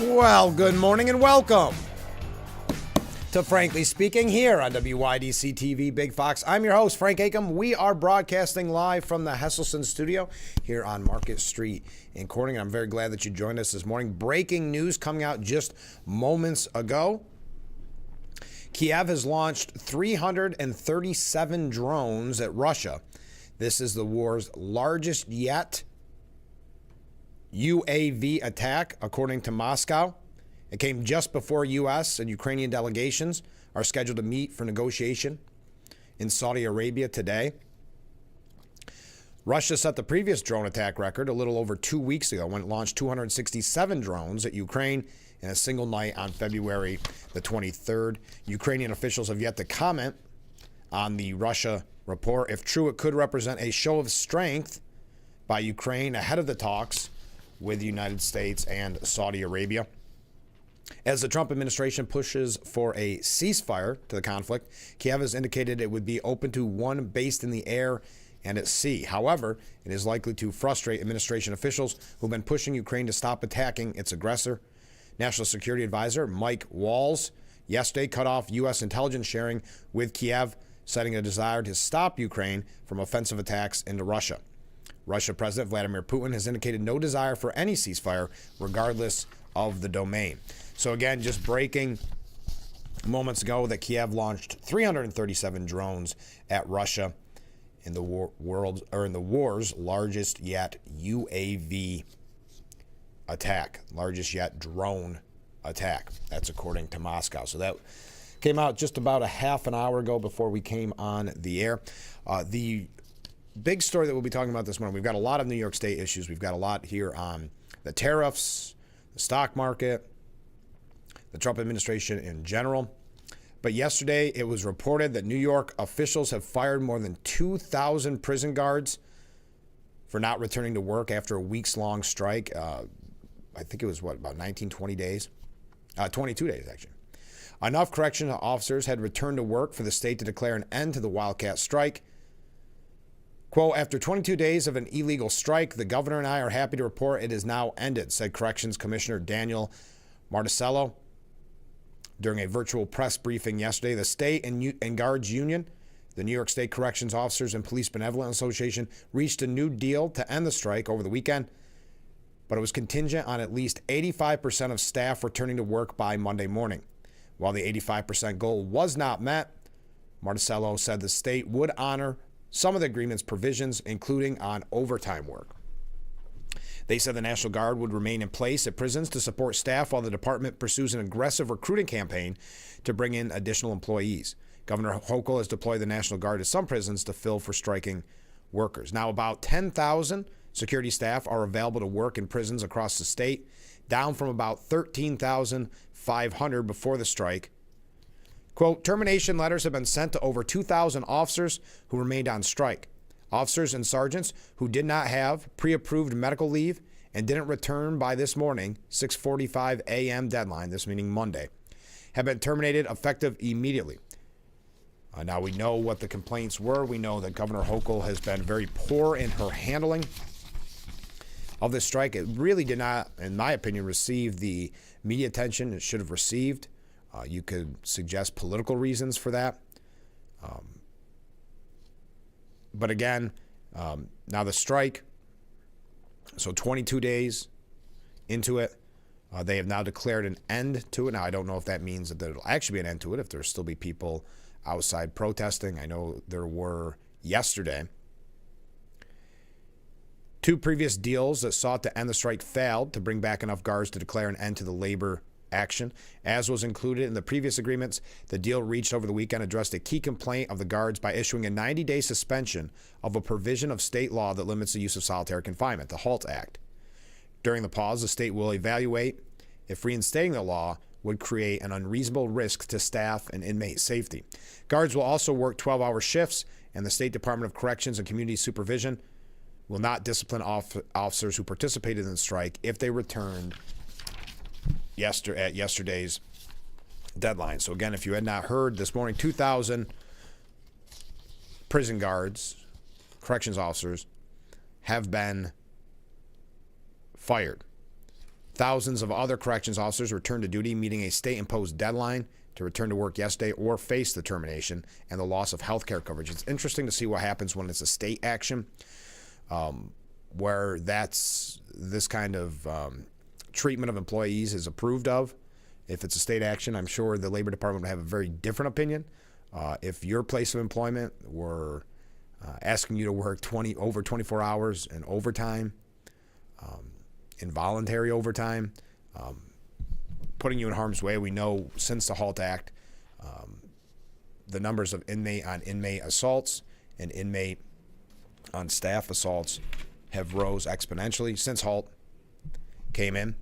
Well, good morning and welcome to Frankly Speaking here on WYDC TV Big Fox. I'm your host, Frank Acom. We are broadcasting live from the Hesselson studio here on Market Street in Corning. I'm very glad that you joined us this morning. Breaking news coming out just moments ago. Kiev has launched 337 drones at Russia. This is the war's largest yet UAV attack, according to Moscow. It came just before U.S. and Ukrainian delegations are scheduled to meet for negotiation in Saudi Arabia today. Russia set the previous drone attack record a little over 2 weeks ago when it launched 267 drones at Ukraine in a single night on February the 23rd. Ukrainian officials have yet to comment on the Russia report. If true, it could represent a show of strength by Ukraine ahead of the talks with the United States and Saudi Arabia. As the Trump administration pushes for a ceasefire to the conflict, Kiev has indicated it would be open to one based in the air and at sea. However, it is likely to frustrate administration officials who've been pushing Ukraine to stop attacking its aggressor. National Security Advisor Mike Walls yesterday cut off U.S. intelligence sharing with Kiev, citing a desire to stop Ukraine from offensive attacks into Russia. Russia President Vladimir Putin has indicated no desire for any ceasefire, regardless of the domain. So again, just breaking moments ago that Kiev launched 337 drones at Russia in the war's largest yet UAV attack, largest yet drone attack. That's according to Moscow. So that came out just about a half an hour ago before we came on the air. The big story that we'll be talking about this morning, we've got a lot of New York State issues. We've got a lot here on the tariffs, the stock market, the Trump administration in general. But yesterday, it was reported that New York officials have fired more than 2,000 prison guards for not returning to work after a weeks-long strike. I think it was, about 19, 20 days? 22 days, actually. Enough correctional officers had returned to work for the state to declare an end to the Wildcat strike. Quote, after 22 days of an illegal strike, the governor and I are happy to report it is now ended, said Corrections Commissioner Daniel Marticello during a virtual press briefing yesterday. The state and guards union, the New York State Corrections Officers and Police Benevolent Association, reached a new deal to end the strike over the weekend, but it was contingent on at least 85% of staff returning to work by Monday morning. While the 85% goal was not met, Marticello said the state would honor some of the agreement's provisions, including on overtime work. They said the National Guard would remain in place at prisons to support staff while the department pursues an aggressive recruiting campaign to bring in additional employees. Governor Hochul has deployed the National Guard to some prisons to fill for striking workers. Now, about 10,000 security staff are available to work in prisons across the state, down from about 13,500 before the strike. Quote, termination letters have been sent to over 2,000 officers who remained on strike. Officers and sergeants who did not have pre-approved medical leave and didn't return by this morning, 6:45 a.m. deadline, this meaning Monday, have been terminated effective immediately. Now we know what the complaints were. We know that Governor Hochul has been very poor in her handling of this strike. It really did not, in my opinion, receive the media attention it should have received. You could suggest political reasons for that. But again, now the strike, so 22 days into it, they have now declared an end to it. Now, I don't know if that means that there'll actually be an end to it, if there'll still be people outside protesting. I know there were yesterday. 2 previous deals that sought to end the strike failed to bring back enough guards to declare an end to the labor action. As was included in the previous agreements, the deal reached over the weekend addressed a key complaint of the guards by issuing a 90-day suspension of a provision of state law that limits the use of solitary confinement, the HALT Act. During the pause, the state will evaluate if reinstating the law would create an unreasonable risk to staff and inmate safety. Guards will also work 12-hour shifts, and the State Department of Corrections and Community Supervision will not discipline officers who participated in the strike if they returned at yesterday's deadline. So again, if you had not heard this morning, 2,000 prison guards, corrections officers, have been fired. Thousands of other corrections officers returned to duty, meeting a state-imposed deadline to return to work yesterday or face the termination and the loss of health care coverage. It's interesting to see what happens when it's a state action, where this kind of treatment of employees is approved of. If it's a state action, I'm sure the Labor Department would have a very different opinion. If your place of employment were asking you to work over 24 hours and overtime, involuntary overtime, putting you in harm's way. We know since the HALT Act, the numbers of inmate assaults and inmate on staff assaults have rose exponentially since HALT came in.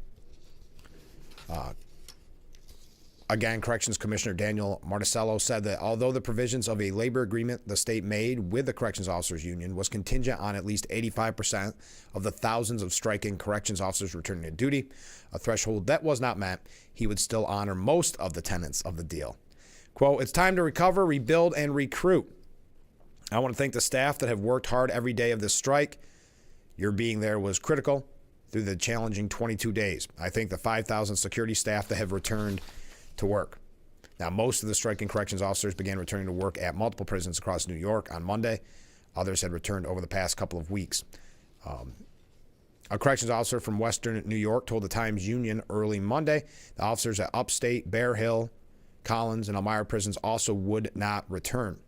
Again, Corrections Commissioner Daniel Marticello said that although the provisions of a labor agreement the state made with the Corrections Officers Union was contingent on at least 85% of the thousands of striking corrections officers returning to duty, a threshold that was not met, he would still honor most of the tenets of the deal. Quote, "It's time to recover, rebuild, and recruit. I want to thank the staff that have worked hard every day of this strike. Your being there was critical through the challenging 22 days. I thank the 5,000 security staff that have returned to work." Now, most of the striking corrections officers began returning to work at multiple prisons across New York on Monday. Others had returned over the past couple of weeks. A corrections officer from Western New York told the Times Union early Monday the officers at Upstate, Bear Hill, Collins, and Elmira prisons also would not return.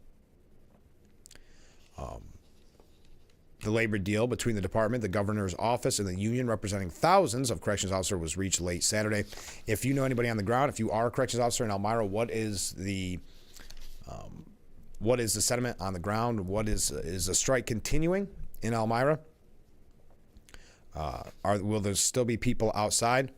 The labor deal between the department, the governor's office, and the union representing thousands of corrections officers was reached late Saturday. If you know anybody on the ground, if you are a corrections officer in Elmira, what is the sentiment on the ground? Is the strike continuing in Elmira? Will there still be people outside?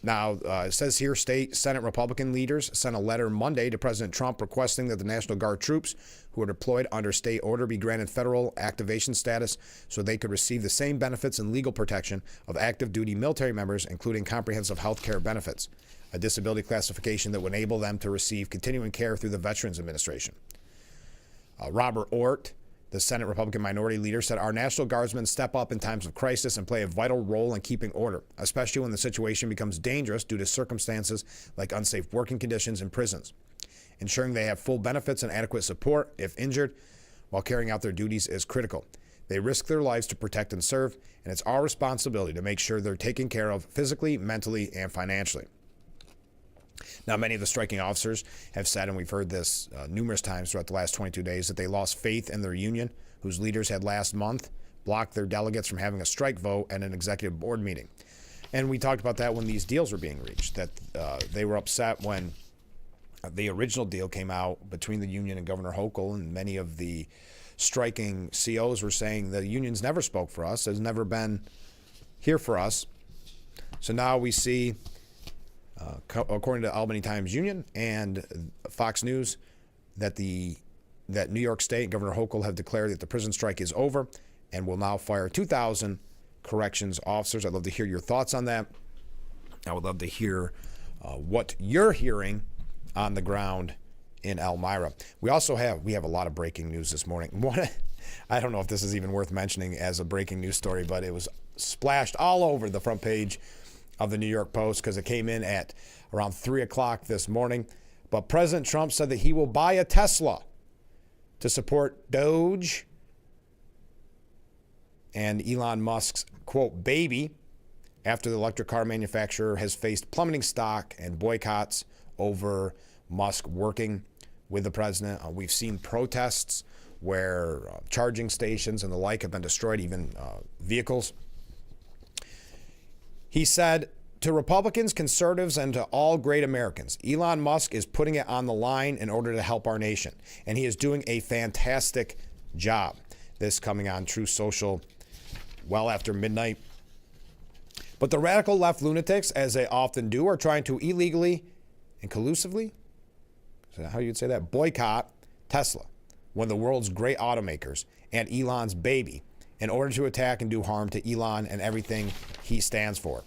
Now, it says here, state Senate Republican leaders sent a letter Monday to President Trump requesting that the National Guard troops who are deployed under state order be granted federal activation status so they could receive the same benefits and legal protection of active duty military members, including comprehensive health care benefits, a disability classification that would enable them to receive continuing care through the Veterans Administration. Robert Ort, the Senate Republican minority leader, said our National Guardsmen step up in times of crisis and play a vital role in keeping order, especially when the situation becomes dangerous due to circumstances like unsafe working conditions in prisons. Ensuring they have full benefits and adequate support if injured while carrying out their duties is critical. They risk their lives to protect and serve, and it's our responsibility to make sure they're taken care of physically, mentally, and financially. Now, many of the striking officers have said, and we've heard this numerous times throughout the last 22 days, that they lost faith in their union, whose leaders had last month blocked their delegates from having a strike vote at an executive board meeting. And we talked about that when these deals were being reached, that they were upset when the original deal came out between the union and Governor Hochul, and many of the striking COs were saying the unions never spoke for us, has never been here for us. So now we see, according to Albany Times Union and Fox News, that New York State and Governor Hochul have declared that the prison strike is over and will now fire 2,000 corrections officers. I'd love to hear your thoughts on that. I would love to hear what you're hearing on the ground in Elmira. We have a lot of breaking news this morning. I don't know if this is even worth mentioning as a breaking news story, but it was splashed all over the front page of the New York Post because it came in at around 3 o'clock this morning. But President Trump said that he will buy a Tesla to support Doge and Elon Musk's, quote, baby, after the electric car manufacturer has faced plummeting stock and boycotts over Musk working with the president. We've seen protests where charging stations and the like have been destroyed, even vehicles. He said to Republicans, conservatives, and to all great Americans, Elon Musk is putting it on the line in order to help our nation, and he is doing a fantastic job. This coming on True Social well after midnight. But the radical left lunatics, as they often do, are trying to illegally and collusively, is that how you'd say that, boycott Tesla, one of the world's great automakers, and Elon's baby, in order to attack and do harm to Elon and everything he stands for.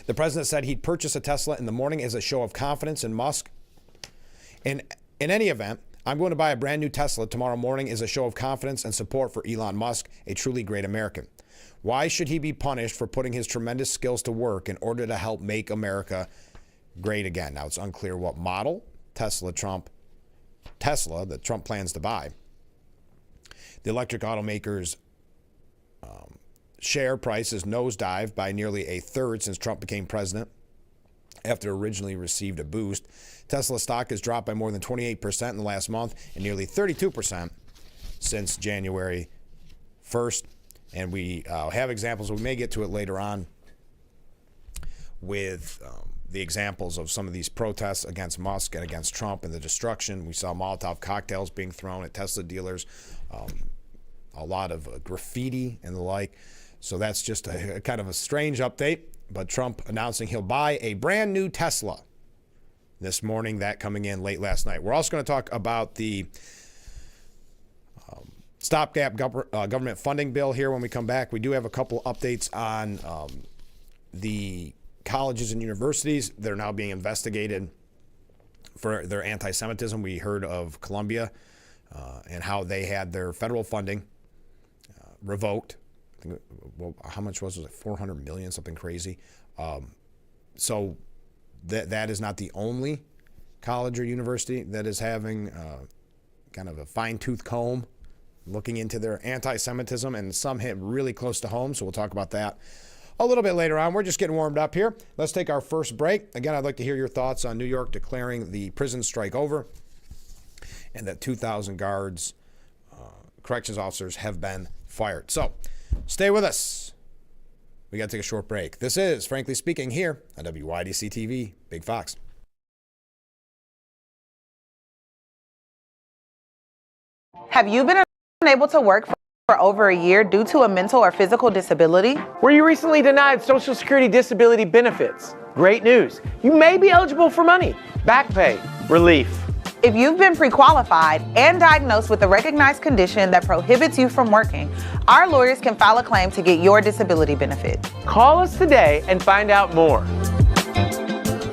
The president said he'd purchase a Tesla in the morning as a show of confidence in Musk. In any event, I'm going to buy a brand new Tesla tomorrow morning is a show of confidence and support for Elon Musk, a truly great American. Why should he be punished for putting his tremendous skills to work in order to help make America great again? Now, it's unclear what model Tesla that Trump plans to buy. The electric automaker's share price has nosedived by nearly a third since Trump became president. After originally received a boost, Tesla stock has dropped by more than 28% in the last month and nearly 32% since January 1st. And we have examples. We may get to it later on with the examples of some of these protests against Musk and against Trump and the destruction. We saw Molotov cocktails being thrown at Tesla dealers, a lot of graffiti and the like. So that's just a kind of a strange update. But Trump announcing he'll buy a brand new Tesla this morning, that coming in late last night. We're also going to talk about the stopgap government funding bill here when we come back. We do have a couple updates on the colleges and universities that are now being investigated for their anti-Semitism. We heard of Columbia and how they had their federal funding revoked. I think, well, how much was it? Like $400 million, something crazy. So that is not the only college or university that is having kind of a fine-tooth comb looking into their anti-Semitism, and some hit really close to home. So we'll talk about that a little bit later on. We're just getting warmed up here. Let's take our first break. Again, I'd like to hear your thoughts on New York declaring the prison strike over and that 2,000 guards, corrections officers have been fired. So stay with us. We got to take a short break. This is Frankly Speaking here on WYDC TV, Big Fox. Have you been unable to work for over a year due to a mental or physical disability? Were you recently denied Social Security disability benefits? Great news. You may be eligible for money, back pay, relief. If you've been pre-qualified and diagnosed with a recognized condition that prohibits you from working, our lawyers can file a claim to get your disability benefit. Call us today and find out more.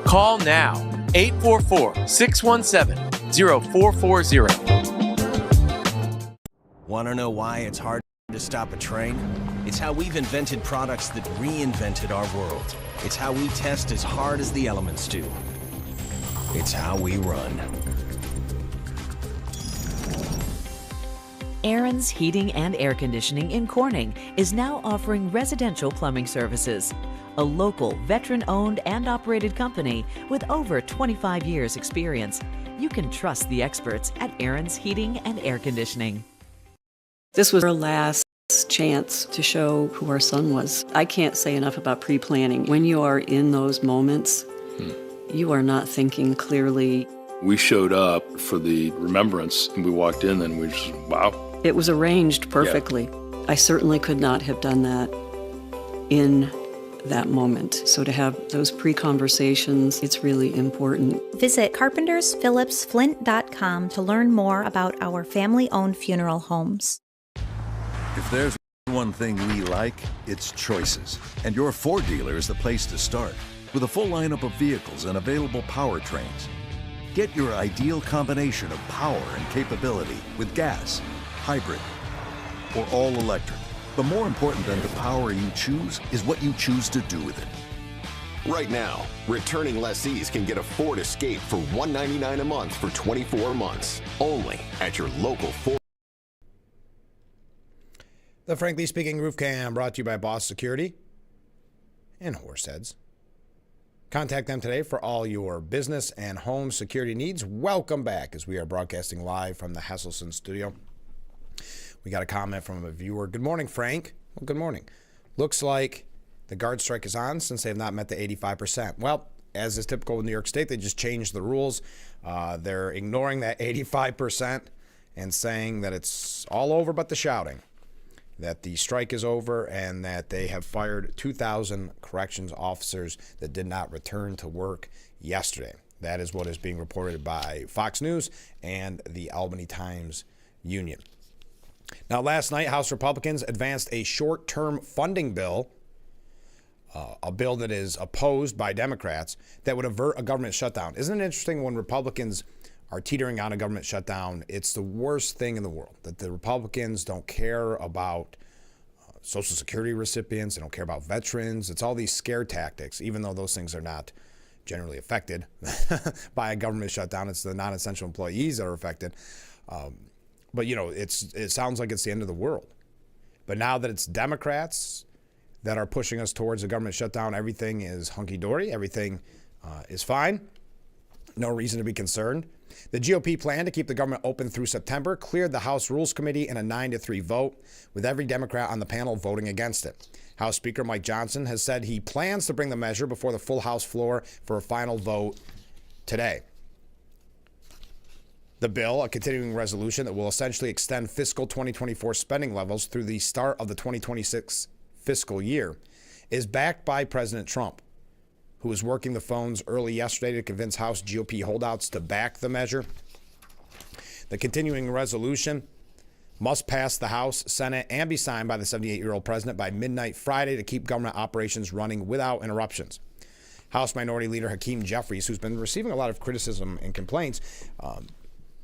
Call now, 844-617-0440. Want to know why it's hard to stop a train? It's how we've invented products that reinvented our world. It's how we test as hard as the elements do. It's how we run. Aaron's Heating and Air Conditioning in Corning is now offering residential plumbing services. A local, veteran-owned and operated company with over 25 years experience. You can trust the experts at Aaron's Heating and Air Conditioning. This was our last chance to show who our son was. I can't say enough about pre-planning. When you are in those moments, you are not thinking clearly. We showed up for the remembrance and we walked in and we just, wow. It was arranged perfectly. Yeah. I certainly could not have done that in that moment. So to have those pre-conversations, it's really important. Visit carpentersphillipsflint.com to learn more about our family-owned funeral homes. If there's one thing we like, it's choices. And your Ford dealer is the place to start. With a full lineup of vehicles and available powertrains. Get your ideal combination of power and capability with gas, hybrid, or all electric. But more important than the power you choose is what you choose to do with it. Right now, returning lessees can get a Ford Escape for $199 a month for 24 months. Only at your local Ford. The Frankly Speaking Roof Cam brought to you by Boss Security and Horseheads. Contact them today for all your business and home security needs. Welcome back as we are broadcasting live from the Hesselson studio. We got a comment from a viewer. Good morning, Frank. Well, good morning. Looks like the guard strike is on since they have not met the 85%. Well, as is typical with New York State, they just changed the rules. They're ignoring that 85% and saying that it's all over but the shouting, that the strike is over and that they have fired 2,000 corrections officers that did not return to work yesterday. That is what is being reported by Fox News and the Albany Times Union. Now, last night, House Republicans advanced a short-term funding bill, a bill that is opposed by Democrats, that would avert a government shutdown. Isn't it interesting when Republicans are teetering on a government shutdown. It's the worst thing in the world that the Republicans don't care about Social Security recipients. They don't care about veterans. It's all these scare tactics, even though those things are not generally affected by a government shutdown. It's the non-essential employees that are affected. But, you know, it sounds like it's the end of the world. But now that it's Democrats that are pushing us towards a government shutdown, everything is hunky-dory. Everything is fine. No reason to be concerned. The GOP plan to keep the government open through September cleared the House Rules Committee in a 9-3 vote, with every Democrat on the panel voting against it. House Speaker Mike Johnson has said he plans to bring the measure before the full House floor for a final vote today. The bill, a continuing resolution that will essentially extend fiscal 2024 spending levels through the start of the 2026 fiscal year, is backed by President Trump, who was working the phones early yesterday to convince House GOP holdouts to back the measure. The continuing resolution must pass the House, Senate, and be signed by the 78-year-old president by midnight Friday to keep government operations running without interruptions. House Minority Leader Hakeem Jeffries, who's been receiving a lot of criticism and complaints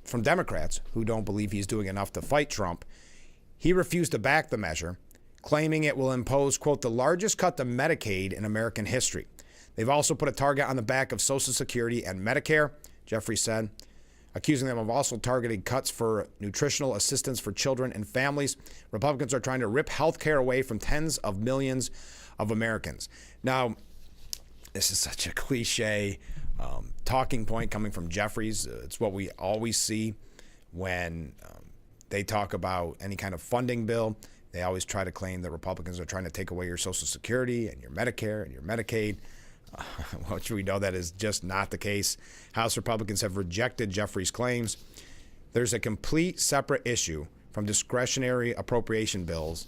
from Democrats who don't believe he's doing enough to fight Trump, he refused to back the measure, claiming it will impose, quote, the largest cut to Medicaid in American history. They've also put a target on the back of Social Security and Medicare, Jeffrey said, accusing them of also targeting cuts for nutritional assistance for children and families. Republicans are trying to rip health care away from tens of millions of Americans. Now, this is such a cliche talking point coming from Jeffries. It's what we always see when they talk about any kind of funding bill. They always try to claim that Republicans are trying to take away your Social Security and your Medicare and your Medicaid. Which we know that is just not the case. House Republicans have rejected Jeffries' claims. There's a complete separate issue from discretionary appropriation bills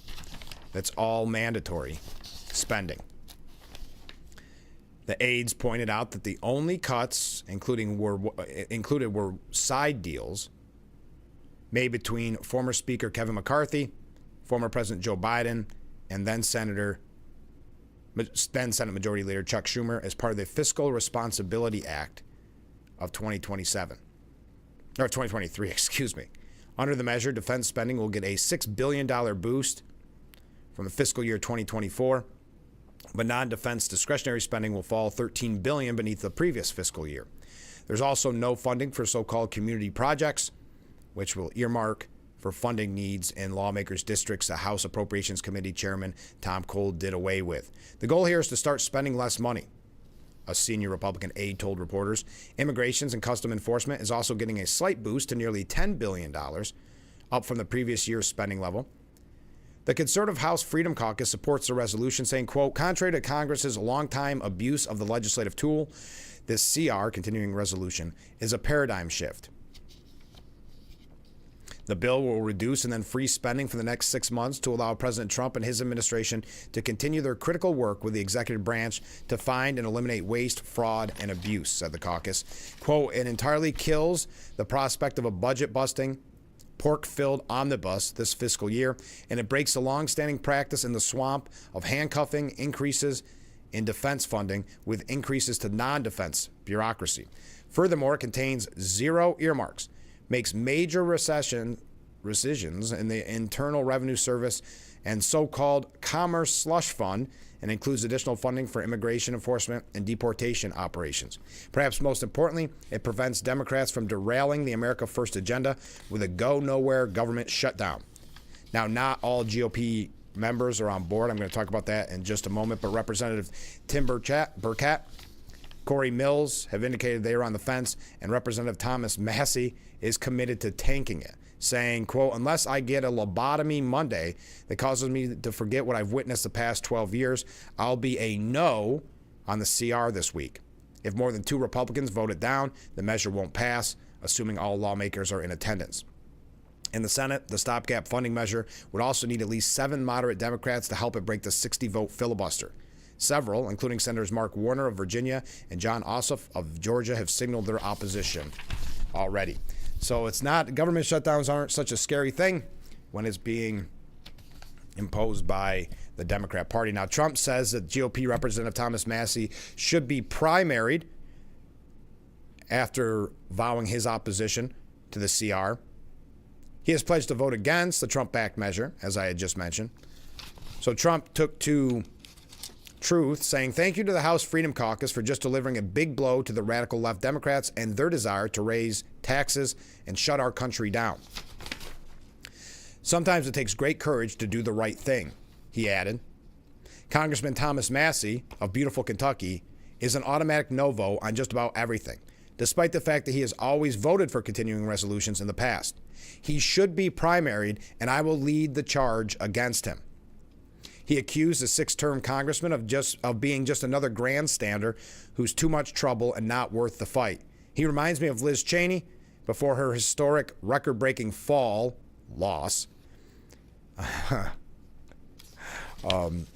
that's all mandatory spending. The aides pointed out that the only cuts included were side deals made between former Speaker Kevin McCarthy, former President Joe Biden, and then Senate Majority Leader Chuck Schumer as part of the Fiscal Responsibility Act of 2023, excuse me. Under the measure, defense spending will get a $6 billion boost from the fiscal year 2024, but non-defense discretionary spending will fall $13 billion beneath the previous fiscal year. There's also no funding for so-called community projects, which will earmark for funding needs in lawmakers' districts the House Appropriations Committee Chairman Tom Cole did away with. The goal here is to start spending less money, a senior Republican aide told reporters. Immigrations and Custom Enforcement is also getting a slight boost to nearly $10 billion, up from the previous year's spending level. The conservative House Freedom Caucus supports the resolution, saying, quote, contrary to Congress's longtime abuse of the legislative tool, this CR, continuing resolution, is a paradigm shift. The bill will reduce and then freeze spending for the next 6 months to allow President Trump and his administration to continue their critical work with the executive branch to find and eliminate waste, fraud, and abuse, said the caucus. Quote, it entirely kills the prospect of a budget-busting, pork-filled omnibus this fiscal year, and it breaks the long-standing practice in the swamp of handcuffing increases in defense funding with increases to non-defense bureaucracy. Furthermore, it contains zero earmarks, makes major rescissions in the Internal Revenue Service and so-called Commerce Slush Fund, and includes additional funding for immigration enforcement and deportation operations. Perhaps most importantly, it prevents Democrats from derailing the America First agenda with a go-nowhere government shutdown. Now, not all GOP members are on board. I'm going to talk about that in just a moment, but Representative Tim Burkett, Corey Mills have indicated they are on the fence, and Representative Thomas Massey is committed to tanking it, saying, quote, unless I get a lobotomy Monday that causes me to forget what I've witnessed the past 12 years, I'll be a no on the CR this week. If more than 2 Republicans vote it down, the measure won't pass, assuming all lawmakers are in attendance. In the Senate, the stopgap funding measure would also need at least 7 moderate Democrats to help it break the 60-vote filibuster. Several, including Senators Mark Warner of Virginia and John Ossoff of Georgia, have signaled their opposition already. So it's not, government shutdowns aren't such a scary thing when it's being imposed by the Democrat Party. Now, Trump says that GOP Representative Thomas Massey should be primaried after vowing his opposition to the CR. He has pledged to vote against the Trump-backed measure, as I had just mentioned. So Trump took to Truth, saying, "Thank you to the House Freedom Caucus for just delivering a big blow to the radical left Democrats and their desire to raise taxes and shut our country down. Sometimes it takes great courage to do the right thing," he added. Congressman Thomas Massie of beautiful Kentucky is an automatic no vote on just about everything, despite the fact that he has always voted for continuing resolutions in the past. He should be primaried, and I will lead the charge against him. He accused the six-term congressman of being just another grandstander who's too much trouble and not worth the fight. He reminds me of Liz Cheney before her historic record-breaking loss. Let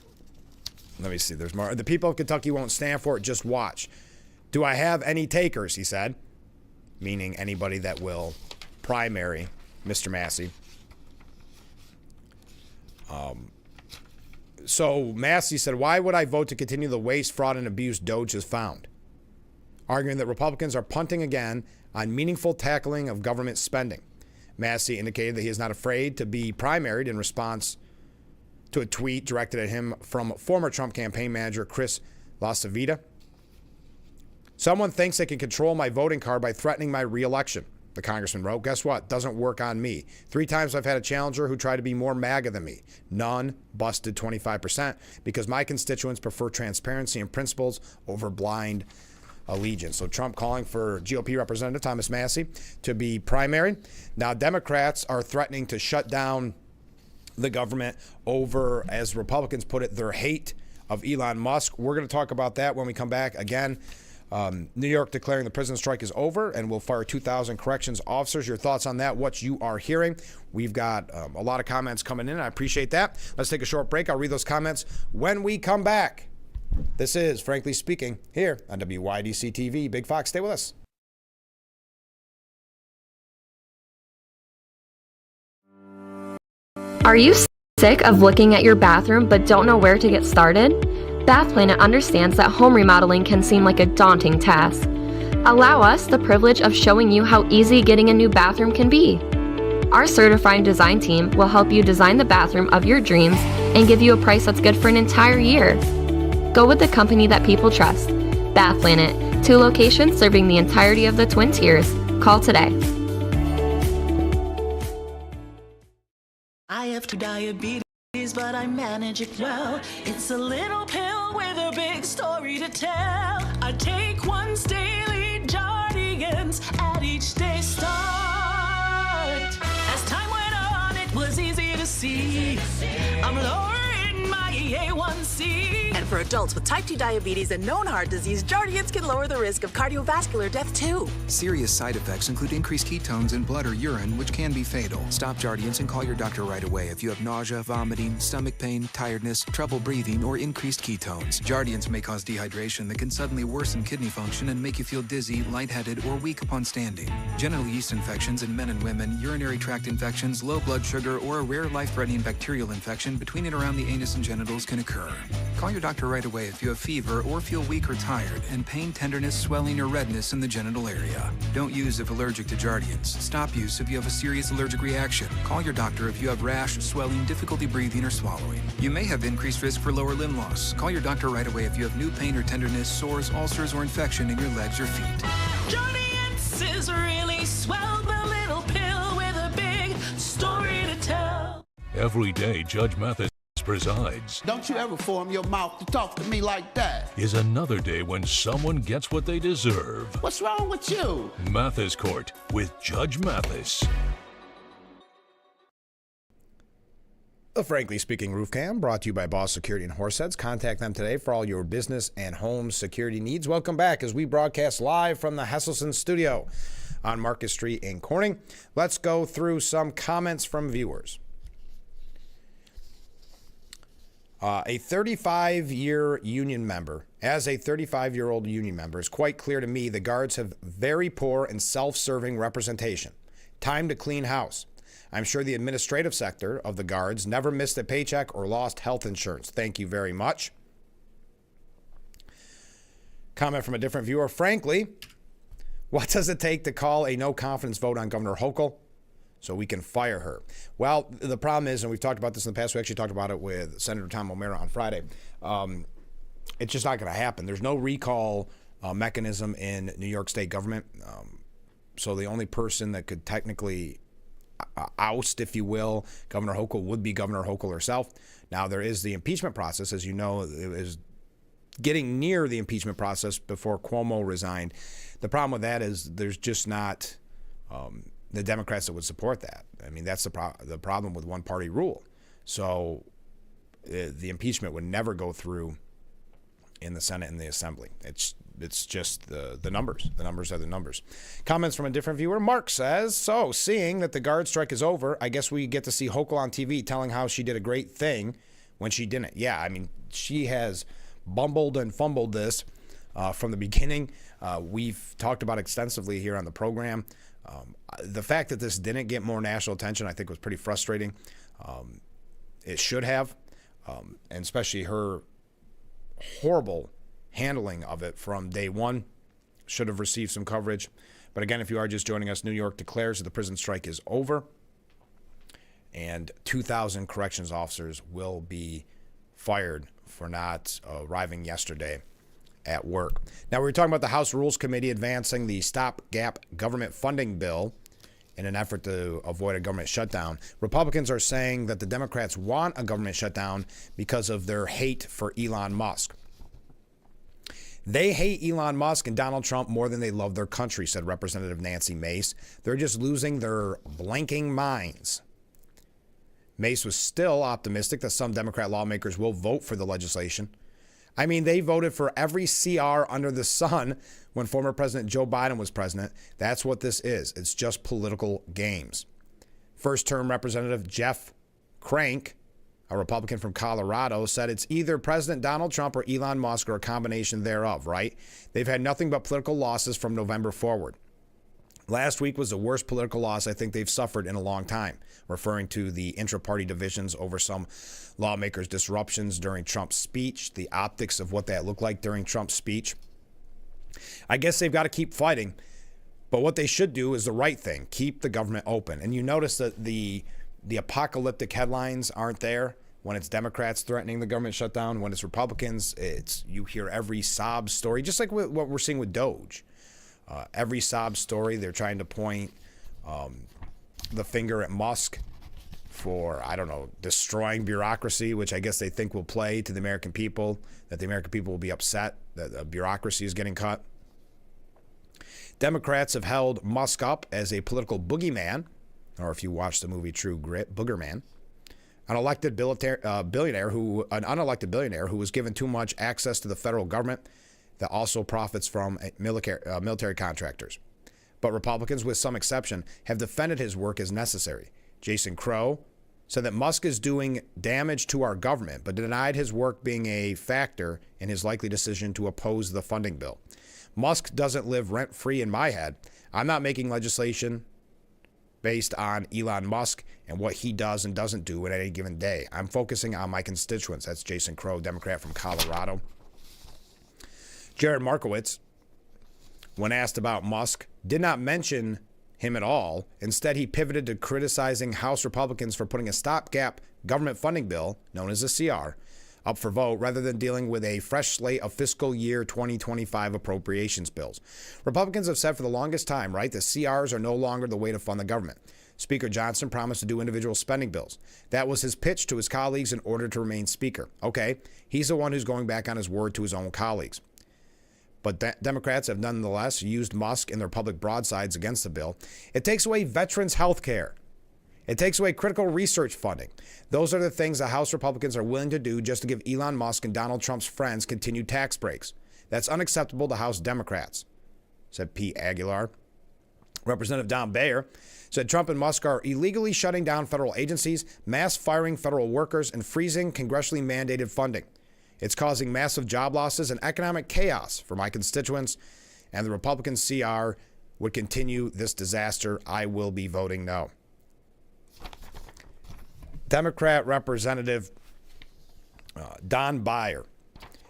me see. There's more. "The people of Kentucky won't stand for it. Just watch. Do I have any takers?" he said, meaning anybody that will primary Mr. Massie. So Massie said, "Why would I vote to continue the waste, fraud, and abuse Doge has found?" Arguing that Republicans are punting again on meaningful tackling of government spending. Massie indicated that he is not afraid to be primaried in response to a tweet directed at him from former Trump campaign manager Chris LaCivita. "Someone thinks they can control my voting card by threatening my re-election," the congressman wrote. "Guess what? Doesn't work on me. 3 times I've had a challenger who tried to be more MAGA than me. None busted 25% because my constituents prefer transparency and principles over blind allegiance." So Trump calling for GOP Representative Thomas Massie to be primaried. Now, Democrats are threatening to shut down the government over, as Republicans put it, their hate of Elon Musk. We're going to talk about that when we come back. Again, New York declaring the prison strike is over and will fire 2,000 corrections officers. Your thoughts on that, what you are hearing. We've got a lot of comments coming in. I appreciate that. Let's take a short break. I'll read those comments when we come back. This is Frankly Speaking here on WYDC TV. Big Fox, stay with us. Are you sick of looking at your bathroom but don't know where to get started? Bath Planet understands that home remodeling can seem like a daunting task. Allow us the privilege of showing you how easy getting a new bathroom can be. Our certified design team will help you design the bathroom of your dreams and give you a price that's good for an entire year. Go with the company that people trust. Bath Planet, 2 locations serving the entirety of the Twin Tiers. Call today. I have 2 diabetes, but I manage it well. It's a little pill with a big story to tell. I take once daily, Jardians, at each day start. As time went on, it was easy to see I'm lowering my A1C. And for adults with type 2 diabetes and known heart disease, Jardians can lower the risk of cardiovascular death too. Serious side effects include increased ketones in blood or urine, which can be fatal. Stop Jardians and call your doctor right away if you have nausea, vomiting, stomach pain, tiredness, trouble breathing, or increased ketones. Jardians may cause dehydration that can suddenly worsen kidney function and make you feel dizzy, lightheaded, or weak upon standing. Genital yeast infections in men and women, urinary tract infections, low blood sugar, or a rare life-threatening bacterial infection between and around the anus and genitals can occur. Call your doctor right away if you have fever or feel weak or tired and pain, tenderness, swelling, or redness in the genital area. Don't use if allergic to Jardians. Stop use if you have a serious allergic reaction. Call your doctor if you have rash, swelling, difficulty breathing, or swallowing. You may have increased risk for lower limb loss. Call your doctor right away if you have new pain or tenderness, sores, ulcers, or infection in your legs or feet. Jardians is really swell, the little pill with a big story to tell. Every day, Judge Mathis presides. Don't you ever form your mouth to talk to me like that. Is another day when someone gets what they deserve. What's wrong with you? Mathis Court with Judge Mathis. The Frankly Speaking Roof Cam brought to you by Boss Security and Horseheads. Contact them today for all your business and home security needs. Welcome back as we broadcast live from the Hesselson studio on Market Street in Corning. Let's go through some comments from viewers. A 35-year union member, as a 35-year-old union member, it's quite clear to me the guards have very poor and self-serving representation. Time to clean house. I'm sure the administrative sector of the guards never missed a paycheck or lost health insurance. Thank you very much. Comment from a different viewer. Frankly, What does it take to call a no confidence vote on Governor Hochul so we can fire her? Well, the problem is, and we've talked about this in the past, we actually talked about it with Senator Tom O'Mara on Friday, it's just not going to happen. There's no recall mechanism in New York state government. So the only person that could technically oust, if you will, Governor Hochul would be Governor Hochul herself. Now, there is the impeachment process. As you know, it was getting near the impeachment process before Cuomo resigned. The problem with that is there's just not the Democrats that would support that. I mean, that's the problem with one-party rule. So the impeachment would never go through in the Senate and the Assembly. It's just the numbers. The numbers are the numbers. Comments from a different viewer. Mark says, so seeing that the guard strike is over, I guess we get to see Hochul on TV telling how she did a great thing when she didn't. Yeah, I mean, she has bumbled and fumbled this from the beginning. We've talked about extensively here on the program. The fact that this didn't get more national attention, I think, was pretty frustrating. It should have, and especially her horrible handling of it from day one should have received some coverage. But again, if you are just joining us, New York declares that the prison strike is over, and 2,000 corrections officers will be fired for not arriving yesterday at work. Now, we were talking about the House Rules Committee advancing the stopgap government funding bill in an effort to avoid a government shutdown. Republicans are saying that the Democrats want a government shutdown because of their hate for Elon Musk. They hate Elon Musk and Donald Trump more than they love their country, said Representative Nancy Mace. They're just losing their blanking minds. Mace was still optimistic that some Democrat lawmakers will vote for the legislation. I mean, they voted for every CR under the sun when former President Joe Biden was president. That's what this is. It's just political games. First-term Representative Jeff Crank, a Republican from Colorado, said it's either President Donald Trump or Elon Musk or a combination thereof, right? They've had nothing but political losses from November forward. Last week was the worst political loss I think they've suffered in a long time, referring to the intra-party divisions over some lawmakers' disruptions during Trump's speech, the optics of what that looked like during Trump's speech. I guess they've got to keep fighting, but what they should do is the right thing, keep the government open. And you notice that the apocalyptic headlines aren't there when it's Democrats threatening the government shutdown. When it's Republicans, you hear every sob story, just like what we're seeing with Doge. Every sob story, they're trying to point the finger at Musk for, I don't know, destroying bureaucracy, which I guess they think will play to the American people, that the American people will be upset that the bureaucracy is getting cut. Democrats have held Musk up as a political boogeyman, or if you watch the movie True Grit, Boogerman, an unelected billionaire who was given too much access to the federal government that also profits from military contractors. But Republicans, with some exception, have defended his work as necessary. Jason Crow said that Musk is doing damage to our government, but denied his work being a factor in his likely decision to oppose the funding bill. Musk doesn't live rent-free in my head. I'm not making legislation based on Elon Musk and what he does and doesn't do at any given day. I'm focusing on my constituents. That's Jason Crow, Democrat from Colorado. Jared Markowitz, when asked about Musk, did not mention him at all. Instead, he pivoted to criticizing House Republicans for putting a stopgap government funding bill, known as a CR, up for vote rather than dealing with a fresh slate of fiscal year 2025 appropriations bills. Republicans have said for the longest time, right, that CRs are no longer the way to fund the government. Speaker Johnson promised to do individual spending bills. That was his pitch to his colleagues in order to remain Speaker. Okay, he's the one who's going back on his word to his own colleagues. But Democrats have nonetheless used Musk in their public broadsides against the bill. It takes away veterans' health care. It takes away critical research funding. Those are the things the House Republicans are willing to do just to give Elon Musk and Donald Trump's friends continued tax breaks. That's unacceptable to House Democrats, said Pete Aguilar. Representative Don Bayer said Trump and Musk are illegally shutting down federal agencies, mass firing federal workers, and freezing congressionally mandated funding. It's causing massive job losses and economic chaos for my constituents, and the Republican CR would continue this disaster. I will be voting no. Democrat Representative Don Bayer,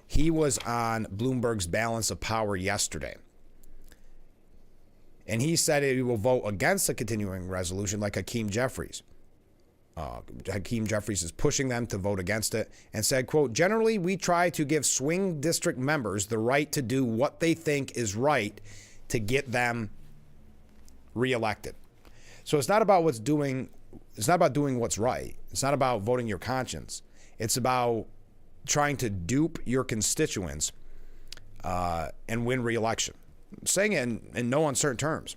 he was on Bloomberg's Balance of Power yesterday. And he said he will vote against a continuing resolution like Hakeem Jeffries. Hakeem Jeffries is pushing them to vote against it and said, quote, generally, we try to give swing district members the right to do what they think is right to get them reelected. So it's not about doing what's right. It's not about voting your conscience. It's about trying to dupe your constituents and win reelection. I'm saying it in no uncertain terms.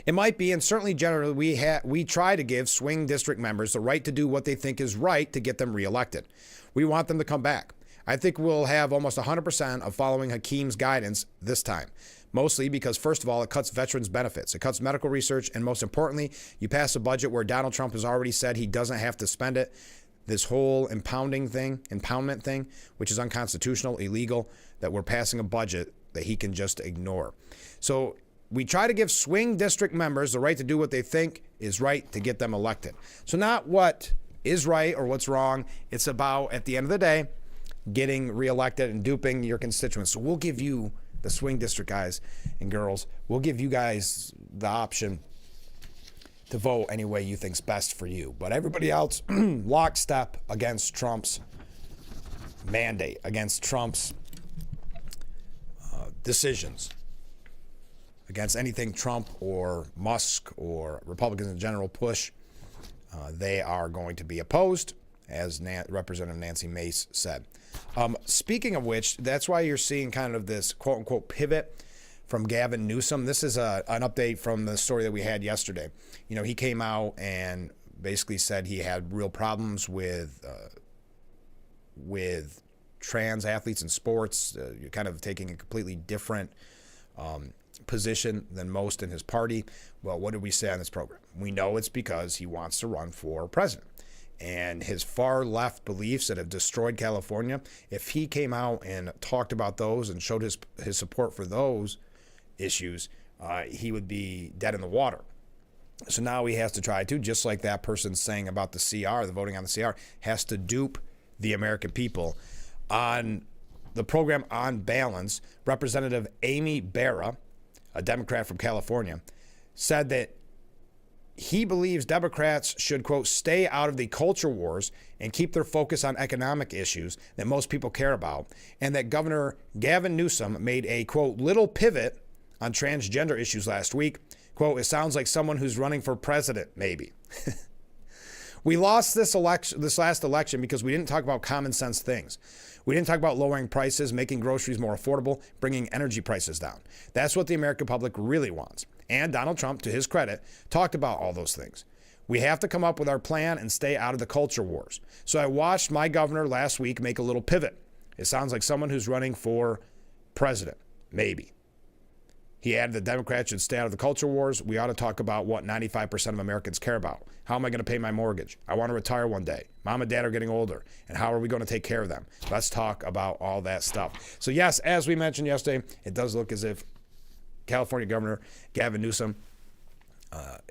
It might be, and certainly generally, we try to give swing district members the right to do what they think is right to get them reelected. We want them to come back. I think we'll have almost 100% of following Hakeem's guidance this time, mostly because, first of all, it cuts veterans' benefits. It cuts medical research, and most importantly, you pass a budget where Donald Trump has already said he doesn't have to spend it. This whole impoundment thing, which is unconstitutional, illegal, that we're passing a budget that he can just ignore. So we try to give swing district members the right to do what they think is right to get them elected. So not what is right or what's wrong. It's about, at the end of the day, getting reelected and duping your constituents. So we'll give you, the swing district guys and girls, we'll give you guys the option to vote any way you think's best for you. But everybody else, lockstep against Trump's mandate, against Trump's decisions, against anything Trump or Musk or Republicans in general push. They are going to be opposed, as Representative Nancy Mace said. Speaking of which, that's why you're seeing kind of this quote-unquote pivot from Gavin Newsom. This is an update from the story that we had yesterday. You know, he came out and basically said he had real problems with trans athletes in sports. You're kind of taking a completely different position than most in his party. Well, what did we say on this program? We know it's because he wants to run for president. And his far left beliefs that have destroyed California, if he came out and talked about those and showed his support for those issues, he would be dead in the water. So now he has to try to, just like that person saying about the CR, the voting on the CR, has to dupe the American people. On the program On Balance, Representative Amy Barra, a Democrat from California, said that he believes Democrats should, quote, stay out of the culture wars and keep their focus on economic issues that most people care about, and that Governor Gavin Newsom made a, quote, little pivot on transgender issues last week. Quote, it sounds like someone who's running for president, maybe. We lost this last election because we didn't talk about common sense things. We didn't talk about lowering prices, making groceries more affordable, bringing energy prices down. That's what the American public really wants. And Donald Trump, to his credit, talked about all those things. We have to come up with our plan and stay out of the culture wars. So I watched my governor last week make a little pivot. It sounds like someone who's running for president, maybe. He added the Democrats should stay out of the culture wars. We ought to talk about what 95% of Americans care about. How am I going to pay my mortgage? I want to retire one day. Mom and dad are getting older. And how are we going to take care of them? Let's talk about all that stuff. So yes, as we mentioned yesterday, it does look as if California Governor Gavin Newsom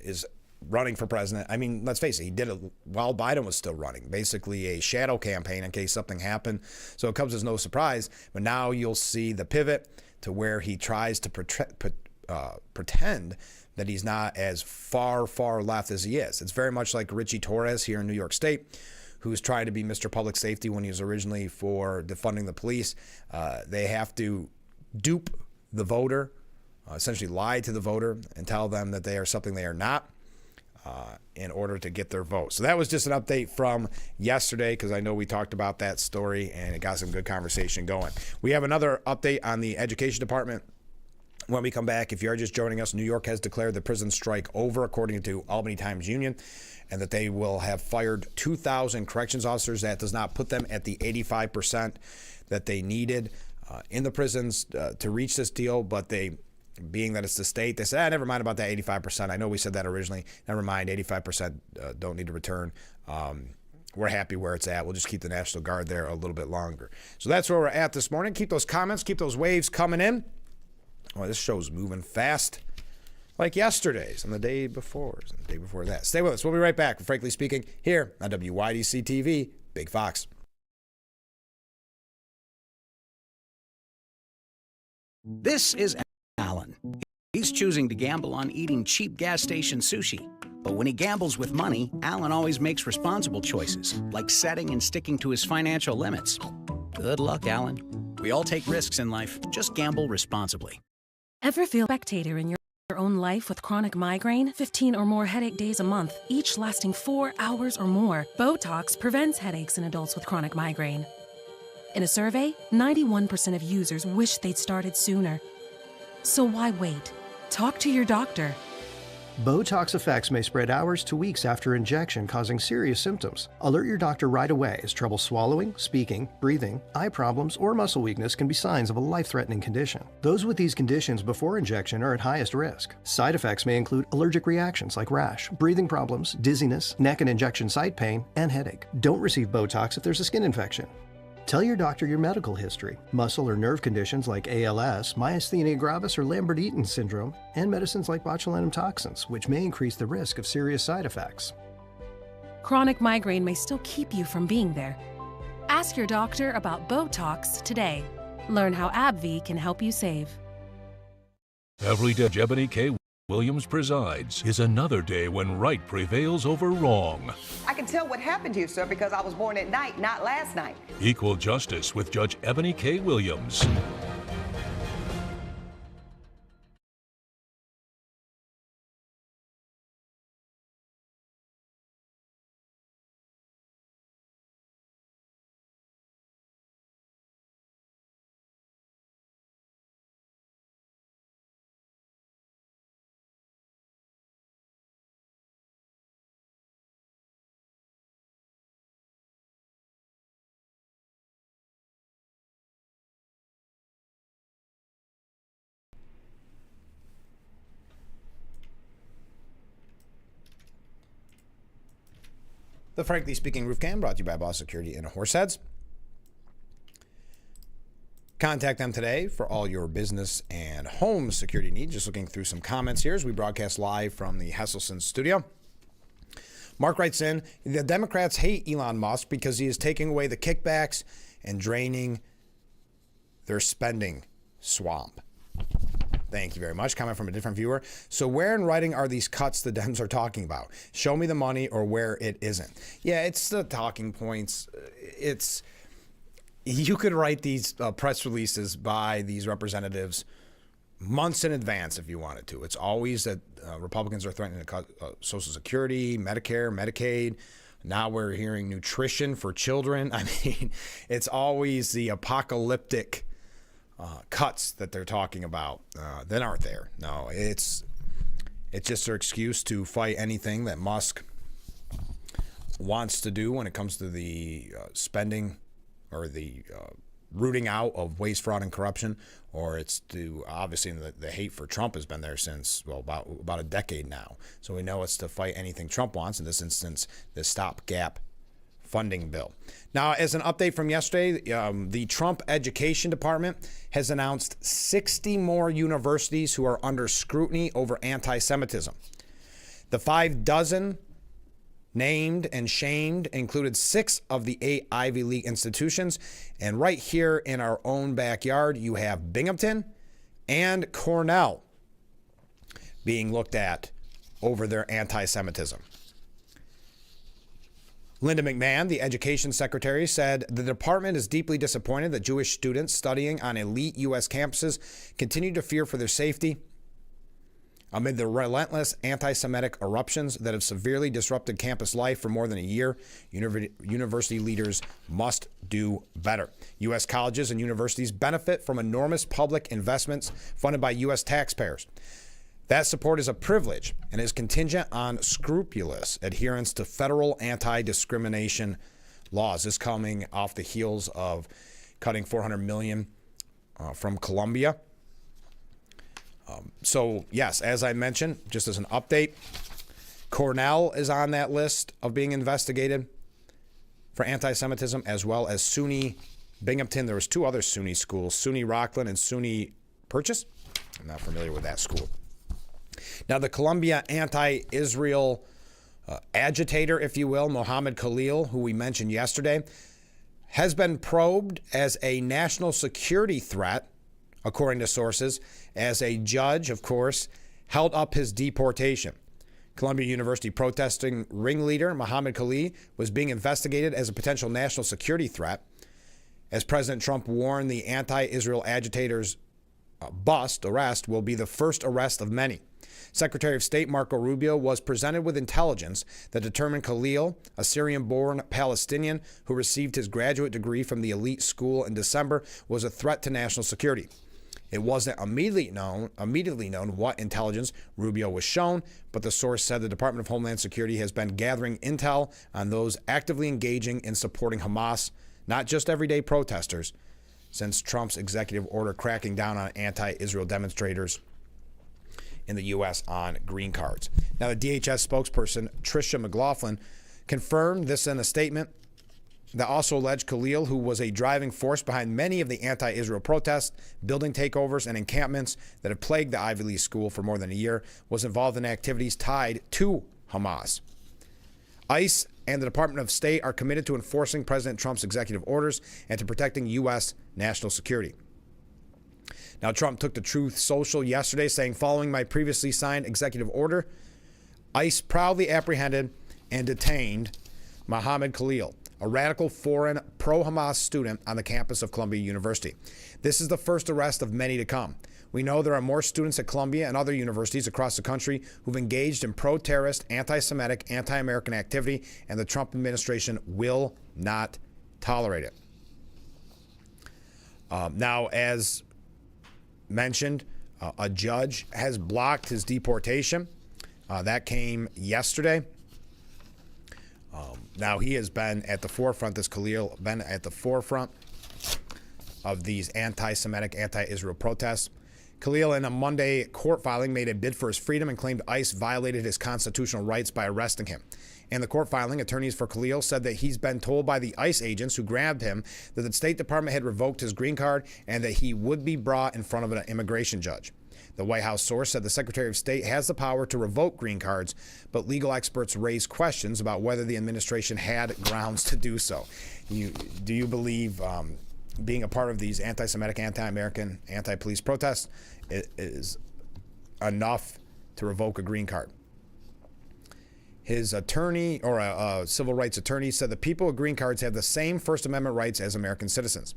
is running for president. I mean, let's face it, he did it while Biden was still running, basically a shadow campaign in case something happened. So it comes as no surprise. But now you'll see the pivot to where he tries to pretend that he's not as far left as he is. It's very much like Richie Torres here in New York State, who's trying to be Mr. Public Safety when he was originally for defunding the police. They have to dupe the voter, essentially lie to the voter and tell them that they are something they are not in order to get their vote. So that was just an update from yesterday because I know we talked about that story and it got some good conversation going. We have another update on the education department. When we come back, if you are just joining us, New York has declared the prison strike over, according to Albany Times Union, and that they will have fired 2,000 corrections officers. That does not put them at the 85% that they needed in the prisons to reach this deal, but they, being that it's the state, they said, never mind about that 85%. I know we said that originally. Never mind, 85% don't need to return. We're happy where it's at. We'll just keep the National Guard there a little bit longer. So that's where we're at this morning. Keep those comments, keep those waves coming in. Well, this show's moving fast, like yesterday's and the day before that. Stay with us. We'll be right back. Frankly Speaking, here on WYDC TV, Big Fox. This is Alan. He's He's choosing to gamble on eating cheap gas station sushi. But when he gambles with money, Alan always makes responsible choices, like setting and sticking to his financial limits. Good luck, Alan. We all take risks in life. Just gamble responsibly. Ever feel spectator in your own life with chronic migraine? 15 or more headache days a month, each lasting 4 hours or more. Botox prevents headaches in adults with chronic migraine. In a survey, 91% of users wish they'd started sooner. So why wait? Talk to your doctor. Botox effects may spread hours to weeks after injection, causing serious symptoms. Alert your doctor right away, as trouble swallowing, speaking, breathing, eye problems, or muscle weakness can be signs of a life-threatening condition. Those with these conditions before injection are at highest risk. Side effects may include allergic reactions like rash, breathing problems, dizziness, neck and injection site pain, and headache. Don't receive Botox if there's a skin infection. Tell your doctor your medical history, muscle or nerve conditions like ALS, myasthenia gravis, or Lambert-Eaton syndrome, and medicines like botulinum toxins, which may increase the risk of serious side effects. Chronic migraine may still keep you from being there. Ask your doctor about Botox today. Learn how AbbVie can help you save. Every day Ebony K. Williams presides is another day when right prevails over wrong. I can tell what happened here, sir, because I was born at night, not last night. Equal Justice with Judge Ebony K. Williams. The Frankly Speaking Roof Cam brought to you by Boss Security in Horseheads. Contact them today for all your business and home security needs. Just looking through some comments here as we broadcast live from the Hesselson studio. Mark writes in, the Democrats hate Elon Musk because he is taking away the kickbacks and draining their spending swamp. Thank you very much. Comment from a different viewer. So where in writing are these cuts the Dems are talking about? Show me the money or where it isn't. Yeah, it's the talking points. You could write these press releases by these representatives months in advance if you wanted to. It's always that Republicans are threatening to cut Social Security, Medicare, Medicaid. Now we're hearing nutrition for children. I mean, it's always the apocalyptic cuts that they're talking about that aren't there. No, it's just their excuse to fight anything that Musk wants to do when it comes to the spending or the rooting out of waste, fraud, and corruption, or it's to obviously the hate for Trump has been there since about a decade now. So we know it's to fight anything Trump wants. In this instance, the stopgap funding bill. Now, as an update from yesterday, the Trump Education Department has announced 60 more universities who are under scrutiny over anti-Semitism. The 5 dozen named and shamed included 6 of the 8 Ivy League institutions. And right here in our own backyard, you have Binghamton and Cornell being looked at over their anti-Semitism. Linda McMahon, the education secretary, said the department is deeply disappointed that Jewish students studying on elite U.S. campuses continue to fear for their safety amid the relentless anti-Semitic eruptions that have severely disrupted campus life for more than a year. University leaders must do better. U.S. colleges and universities benefit from enormous public investments funded by U.S. taxpayers. That support is a privilege and is contingent on scrupulous adherence to federal anti-discrimination laws. This coming off the heels of cutting $400 million from Columbia. So, yes, as I mentioned, just as an update, Cornell is on that list of being investigated for anti-Semitism, as well as SUNY Binghamton. There was 2 other SUNY schools, SUNY Rockland and SUNY Purchase. I'm not familiar with that school. Now, the Columbia anti-Israel agitator, if you will, Mohammed Khalil, who we mentioned yesterday, has been probed as a national security threat according to sources, as a judge, of course, held up his deportation. Columbia University protesting ringleader Mohammed Khalil was being investigated as a potential national security threat. As President Trump warned, the anti-Israel agitators' arrest will be the first arrest of many. Secretary of State Marco Rubio was presented with intelligence that determined Khalil, a Syrian-born Palestinian who received his graduate degree from the elite school in December, was a threat to national security. It wasn't immediately known what intelligence Rubio was shown, but the source said the Department of Homeland Security has been gathering intel on those actively engaging in supporting Hamas, not just everyday protesters, since Trump's executive order cracking down on anti-Israel demonstrators in the U.S. on green cards. Now, the DHS spokesperson, Tricia McLaughlin, confirmed this in a statement that also alleged Khalil, who was a driving force behind many of the anti-Israel protests, building takeovers, and encampments that have plagued the Ivy League school for more than a year, was involved in activities tied to Hamas. ICE and the Department of State are committed to enforcing President Trump's executive orders and to protecting U.S. national security. Now, Trump took to Truth Social yesterday, saying, following my previously signed executive order, ICE proudly apprehended and detained Mohammed Khalil, a radical foreign pro-Hamas student on the campus of Columbia University. This is the first arrest of many to come. We know there are more students at Columbia and other universities across the country who've engaged in pro-terrorist, anti-Semitic, anti-American activity, and the Trump administration will not tolerate it. Now, as mentioned, a judge has blocked his deportation. That came yesterday. Now, he has been at the forefront, this Khalil, been at the forefront of these anti-Semitic, anti-Israel protests. Khalil, in a Monday court filing, made a bid for his freedom and claimed ICE violated his constitutional rights by arresting him. In the court filing, attorneys for Khalil said that he's been told by the ICE agents who grabbed him that the State Department had revoked his green card and that he would be brought in front of an immigration judge. The White House source said the Secretary of State has the power to revoke green cards, but legal experts raised questions about whether the administration had grounds to do so. Do you believe being a part of these anti-Semitic, anti-American, anti-police protests is enough to revoke a green card? His attorney, or a civil rights attorney, said the people with green cards have the same First Amendment rights as American citizens.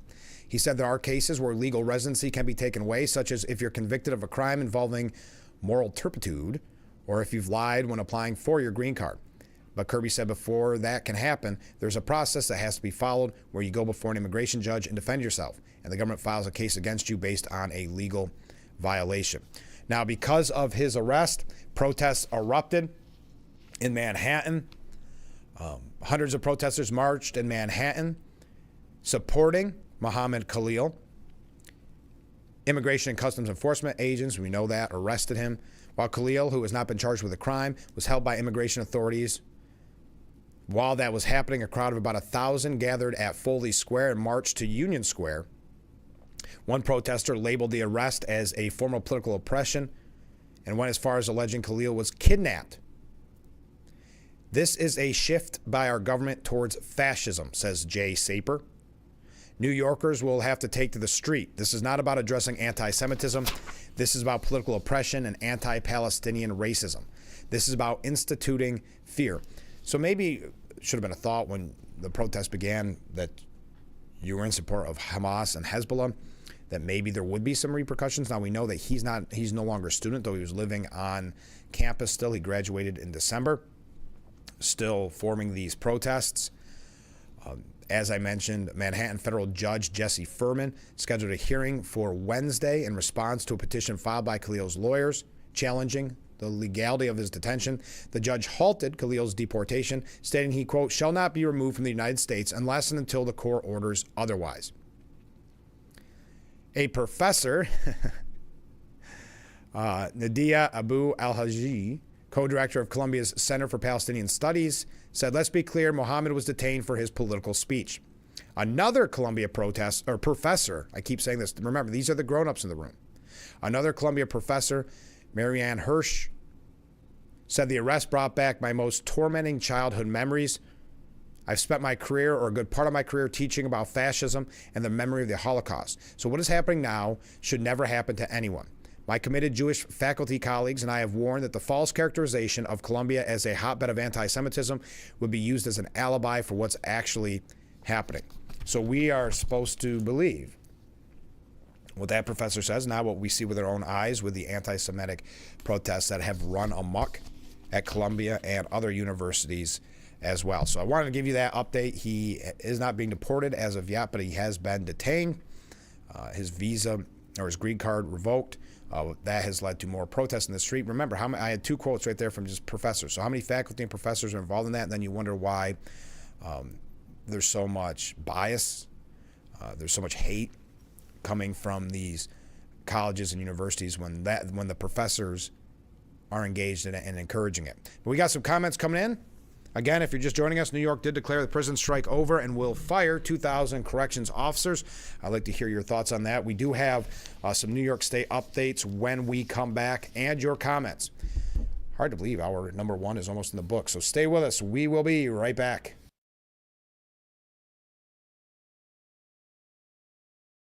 He said there are cases where legal residency can be taken away, such as if you're convicted of a crime involving moral turpitude, or if you've lied when applying for your green card. But Kirby said before that can happen, there's a process that has to be followed where you go before an immigration judge and defend yourself, and the government files a case against you based on a legal violation. Now, because of his arrest, protests erupted in Manhattan. Hundreds of protesters marched in Manhattan supporting Mohammed Khalil. Immigration and Customs Enforcement agents, we know that, arrested him, while Khalil, who has not been charged with a crime, was held by immigration authorities. While that was happening, a crowd of about 1,000 gathered at Foley Square and marched to Union Square. One protester labeled the arrest as a form of political oppression and went as far as alleging Khalil was kidnapped. This is a shift by our government towards fascism, says Jay Saper. New Yorkers will have to take to the street. This is not about addressing anti-Semitism. This is about political oppression and anti-Palestinian racism. This is about instituting fear. So maybe it should have been a thought when the protest began that you were in support of Hamas and Hezbollah, that maybe there would be some repercussions. Now we know that he's no longer a student, though he was living on campus still. He graduated in December, still forming these protests. As I mentioned, Manhattan federal judge Jesse Furman scheduled a hearing for Wednesday in response to a petition filed by Khalil's lawyers challenging the legality of his detention. The judge halted Khalil's deportation, stating he, quote, shall not be removed from the United States unless and until the court orders otherwise. A professor, Nadia Abu Al-Haji, co-director of Columbia's Center for Palestinian Studies, said, let's be clear, Mohammed was detained for his political speech. Another Columbia professor, I keep saying this, remember, these are the grown-ups in the room. Another Columbia professor, Marianne Hirsch, said the arrest brought back my most tormenting childhood memories. I've spent my career, or a good part of my career, teaching about fascism and the memory of the Holocaust. So what is happening now should never happen to anyone. My committed Jewish faculty colleagues and I have warned that the false characterization of Columbia as a hotbed of anti-Semitism would be used as an alibi for what's actually happening. So we are supposed to believe what that professor says, not what we see with our own eyes with the anti-Semitic protests that have run amok at Columbia and other universities as well. So I wanted to give you that update. He is not being deported as of yet, but he has been detained. His visa or his green card revoked. That has led to more protests in the street. Remember, I had two quotes right there from just professors. So how many faculty and professors are involved in that? And then you wonder why there's so much bias, there's so much hate coming from these colleges and universities when the professors are engaged in it and encouraging it. But we got some comments coming in. Again, if you're just joining us, New York did declare the prison strike over and will fire 2,000 corrections officers. I'd like to hear your thoughts on that. We do have some New York State updates when we come back and your comments. Hard to believe our number one is almost in the book, so stay with us. We will be right back.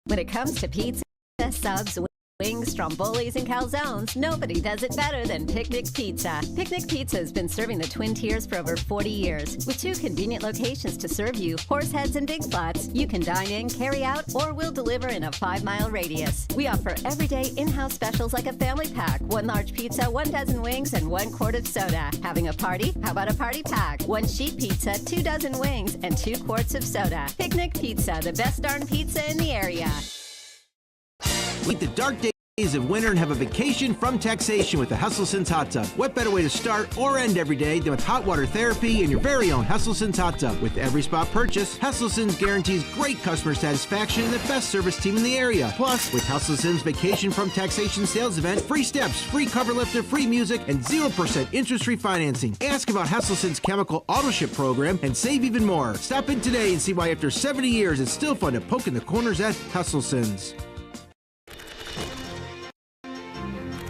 When it comes to pizza, subs, wings, strombolis, and calzones, nobody does it better than Picnic Pizza. Picnic Pizza has been serving the Twin Tiers for over 40 years. With 2 convenient locations to serve you, Horseheads and Big Spots, you can dine in, carry out, or we'll deliver in a 5-mile radius. We offer everyday in-house specials like a family pack, 1 large pizza, 1 dozen wings, and 1 quart of soda. Having a party? How about a party pack? 1 sheet pizza, 2 dozen wings, and 2 quarts of soda. Picnic Pizza, the best darn pizza in the area. Beat the dark days of winter and have a vacation from taxation with the Hesselson's Hot Tub. What better way to start or end every day than with hot water therapy in your very own Hesselson's Hot Tub? With every spot purchase, Hesselson's guarantees great customer satisfaction and the best service team in the area. Plus, with Hesselson's Vacation from Taxation sales event, free steps, free cover lifter, free music, and 0% interest-free financing. Ask about Hesselson's chemical auto ship program and save even more. Stop in today and see why after 70 years it's still fun to poke in the corners at Hesselson's.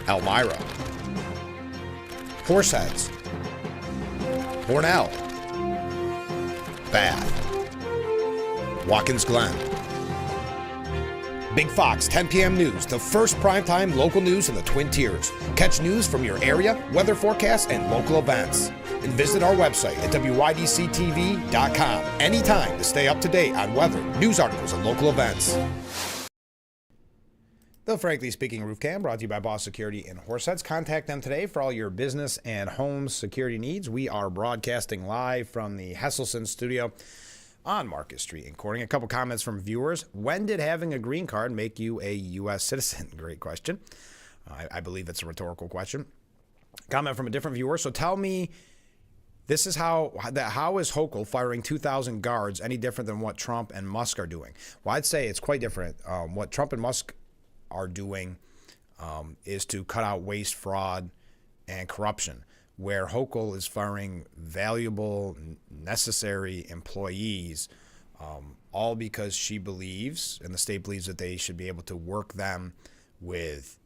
Elmira, Horseheads, Cornell, Bath, Watkins Glen, Big Fox 10 p.m. News, the first primetime local news in the Twin Tiers. Catch news from your area, weather forecasts, and local events. And visit our website at WYDCTV.com anytime to stay up to date on weather, news articles, and local events. The Frankly Speaking Roof Cam, brought to you by Boss Security in Horseheads. Contact them today for all your business and home security needs. We are broadcasting live from the Hesselson studio on Market Street in Corning. A couple comments from viewers. When did having a green card make you a U.S. citizen? Great question. I believe it's a rhetorical question. Comment from a different viewer. So tell me, this is how is Hochul firing 2,000 guards any different than what Trump and Musk are doing? Well, I'd say it's quite different. What Trump and Musk are doing is to cut out waste, fraud, and corruption, where Hochul is firing valuable, necessary employees, all because she believes, and the state believes, that they should be able to work them with,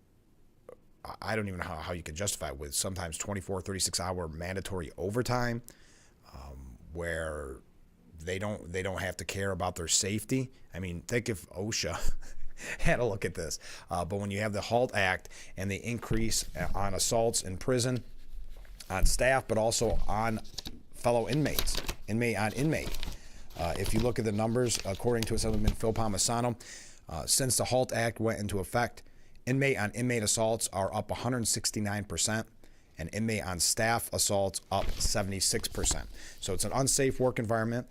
I don't even know how you can justify it, with sometimes 24, 36-hour mandatory overtime, where they don't have to care about their safety. I mean, think if OSHA had a look at this. But when you have the HALT Act and the increase on assaults in prison, on staff, but also on fellow inmates, inmate on inmate. If you look at the numbers, according to Assemblyman Phil Palmisano, since the HALT Act went into effect, inmate on inmate assaults are up 169%, and inmate on staff assaults up 76%. So it's an unsafe work environment,